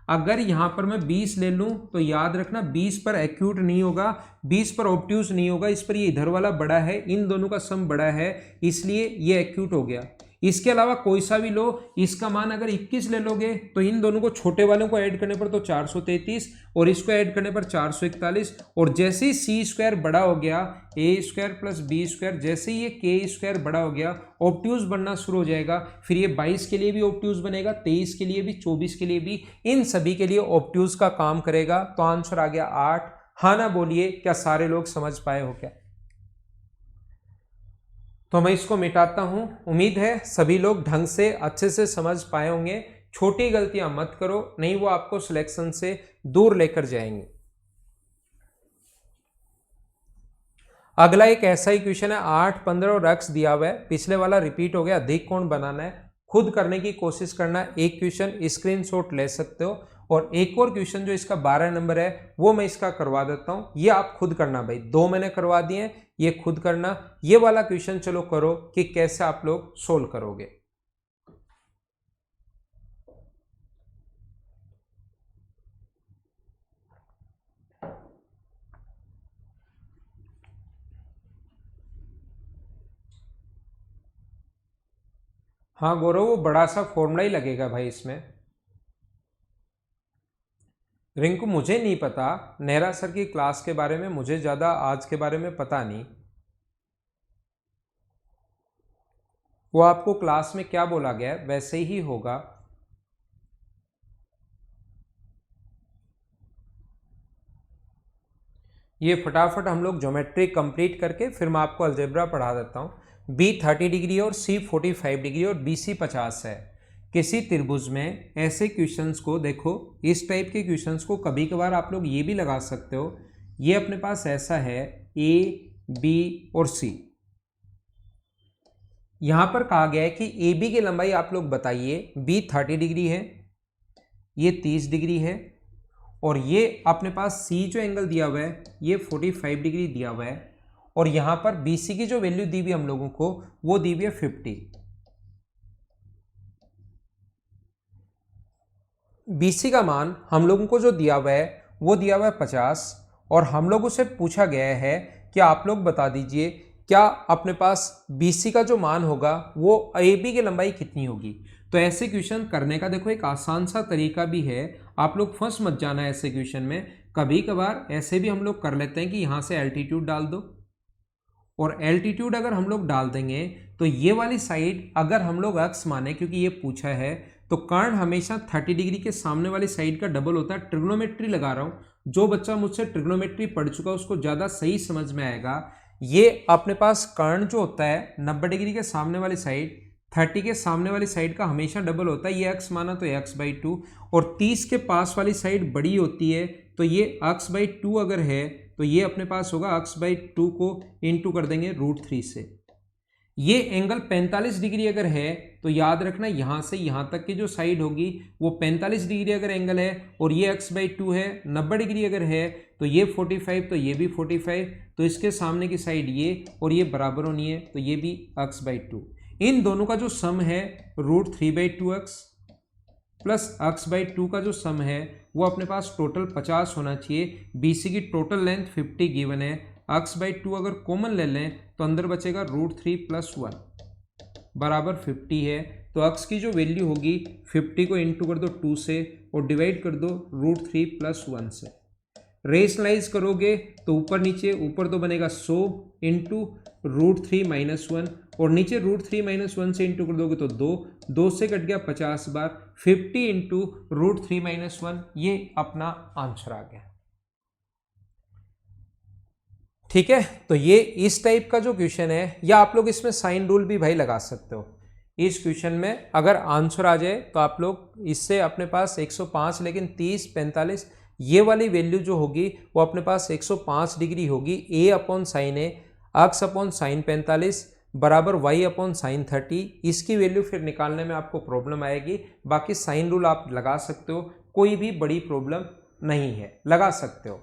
अगर यहां पर मैं 20 ले लूं तो याद रखना 20 पर एक्यूट नहीं होगा, 20 पर ऑब्ट्यूज नहीं होगा, इस पर ये इधर वाला बड़ा है, इन दोनों का सम बड़ा है इसलिए ये एक्यूट हो गया। इसके अलावा कोई सा भी लो, इसका मान अगर 21 ले लोगे तो इन दोनों को छोटे वालों को ऐड करने पर तो 433 और इसको ऐड करने पर 441, और जैसे ही सी स्क्वायर बड़ा हो गया ए स्क्वायर प्लस बी स्क्वायर, जैसे ही ये के स्क्वायर बड़ा हो गया ऑब्ट्यूज बनना शुरू हो जाएगा। फिर ये 22 के लिए भी ऑब्ट्यूज बनेगा, 23 के लिए भी, 24 के लिए भी, इन सभी के लिए ऑब्ट्यूज का काम करेगा। तो आंसर आ गया 8। हाँ ना बोलिए, क्या सारे लोग समझ पाए हो क्या? तो मैं इसको मिटाता हूं। उम्मीद है सभी लोग ढंग से अच्छे से समझ पाए होंगे। छोटी गलतियां मत करो, नहीं वो आपको सिलेक्शन से दूर लेकर जाएंगे। अगला एक ऐसा ही क्वेश्चन है, 8, 15 और x दिया हुआ है, पिछले वाला रिपीट हो गया। अधिक कोण बनाना है, खुद करने की कोशिश करना। एक क्वेश्चन स्क्रीनशॉट ले सकते हो और एक और क्वेश्चन जो इसका 12 नंबर है वो मैं इसका करवा देता हूं, ये आप खुद करना भाई। 2 मैंने करवा दिए, ये खुद करना। ये वाला क्वेश्चन चलो करो कि कैसे आप लोग सोल्व करोगे। हाँ गौरव, वो बड़ा सा फॉर्मूला ही लगेगा भाई इसमें। रिंकू मुझे नहीं पता, नेहरा सर की क्लास के बारे में मुझे ज़्यादा आज के बारे में पता नहीं। वो आपको क्लास में क्या बोला गया वैसे ही होगा। ये फटाफट हम लोग ज्योमेट्री कंप्लीट करके फिर मैं आपको अलजेब्रा पढ़ा देता हूँ। बी 30 डिग्री और सी 45 डिग्री और बी सी 50 है। किसी त्रिभुज में ऐसे क्वेश्चंस को देखो, इस टाइप के क्वेश्चंस को कभी कभार आप लोग ये भी लगा सकते हो। ये अपने पास ऐसा है ए बी और सी। यहां पर कहा गया है कि ए बी की लंबाई आप लोग बताइए। बी 30 डिग्री है, ये 30 डिग्री है, और ये अपने पास सी जो एंगल दिया हुआ है ये 45 डिग्री दिया हुआ है, और यहां पर बी सी की जो वैल्यू दी हुई हम लोगों को वो दी हुई है 50। BC का मान हम लोगों को जो दिया हुआ है वो दिया हुआ है 50, और हम लोगों से पूछा गया है कि आप लोग बता दीजिए क्या अपने पास BC का जो मान होगा वो AB की लंबाई कितनी होगी। तो ऐसे क्वेश्चन करने का देखो एक आसान सा तरीका भी है, आप लोग फंस मत जाना ऐसे क्वेश्चन में। कभी कभार ऐसे भी हम लोग कर लेते हैं कि यहाँ से एल्टीट्यूड डाल दो, और एल्टीट्यूड अगर हम लोग डाल देंगे तो ये वाली साइड अगर हम लोग x माने, क्योंकि ये पूछा है, तो कर्ण हमेशा 30 डिग्री के सामने वाली साइड का डबल होता है। ट्रिग्नोमेट्री लगा रहा हूँ, जो बच्चा मुझसे ट्रिग्नोमेट्री पढ़ चुका है उसको ज़्यादा सही समझ में आएगा। ये अपने पास कर्ण जो होता है 90 डिग्री के सामने वाली साइड 30 के सामने वाली साइड का हमेशा डबल होता है। ये x माना तो x/2, और 30 के पास वाली साइड बड़ी होती है तो ये x/2 अगर है तो ये अपने पास होगा x/2 को इंटू कर देंगे √3 से। ये एंगल 45 डिग्री अगर है तो याद रखना यहाँ से यहाँ तक की जो साइड होगी वो 45 डिग्री अगर एंगल है, और ये x/2 है 90 डिग्री अगर है तो ये 45, तो ये भी 45, तो इसके सामने की साइड ये और ये बराबर होनी है तो ये भी x/2। इन दोनों का जो सम है √3/2x प्लस x/2 का जो सम है वो अपने पास टोटल 50 होना चाहिए। BC की टोटल लेंथ 50 गिवन है, x/2 अगर कॉमन ले लें तो अंदर बचेगा √3 + 1 बराबर 50 है। तो x की जो वैल्यू होगी 50 को इंटू कर दो 2 से और डिवाइड कर दो √3 + 1 से। रेशनलाइज करोगे तो ऊपर नीचे, ऊपर तो बनेगा 100 इंटू √3 - 1 और नीचे √3 - 1 से इंटू कर दोगे तो 2 से कट गया 50 बार, 50 इंटू √3 - 1, ये अपना आंसर आ गया। ठीक है, तो ये इस टाइप का जो क्वेश्चन है, या आप लोग इसमें साइन रूल भी भाई लगा सकते हो। इस क्वेश्चन में अगर आंसर आ जाए तो आप लोग इससे अपने पास 105, लेकिन 30, 45 ये वाली वैल्यू जो होगी वो अपने पास 105 डिग्री होगी। a/sin a, x/sin 45 बराबर y/sin 30। इसकी वैल्यू फिर निकालने में आपको प्रॉब्लम आएगी। बाकी साइन रूल आप लगा सकते हो, कोई भी बड़ी प्रॉब्लम नहीं है, लगा सकते हो।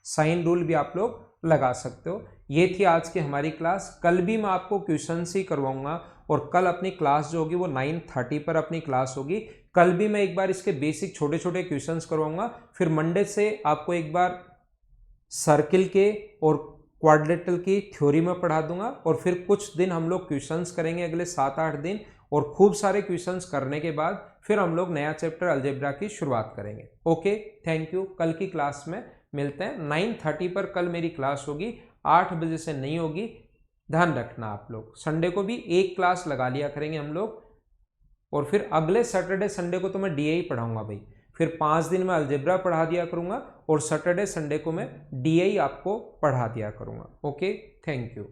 साइन रूल भी आप लोग लगा सकते हो। ये थी आज की हमारी क्लास। कल भी मैं आपको क्वेश्चंस ही करवाऊंगा, और कल अपनी क्लास जो होगी वो 9:30 पर अपनी क्लास होगी। कल भी मैं एक बार इसके बेसिक छोटे छोटे क्वेश्चंस करवाऊंगा, फिर मंडे से आपको एक बार सर्किल के और क्वाड्रेटल की थ्योरी में पढ़ा दूंगा, और फिर कुछ दिन हम लोग क्वेश्चंस करेंगे अगले 7-8 दिन, और खूब सारे क्वेश्चंस करने के बाद फिर हम लोग नया चैप्टर अलजेब्रा की शुरुआत करेंगे। Okay, thank you. कल की क्लास में मिलते हैं। 9:30 पर कल मेरी क्लास होगी, 8 बजे से नहीं होगी, ध्यान रखना आप लोग। संडे को भी एक क्लास लगा लिया करेंगे हम लोग, और फिर अगले सैटरडे संडे को तो मैं DI पढ़ाऊंगा भाई। फिर 5 दिन में अलजेब्रा पढ़ा दिया करूंगा, और सैटरडे संडे को मैं DI आपको पढ़ा दिया करूंगा। Okay, thank you.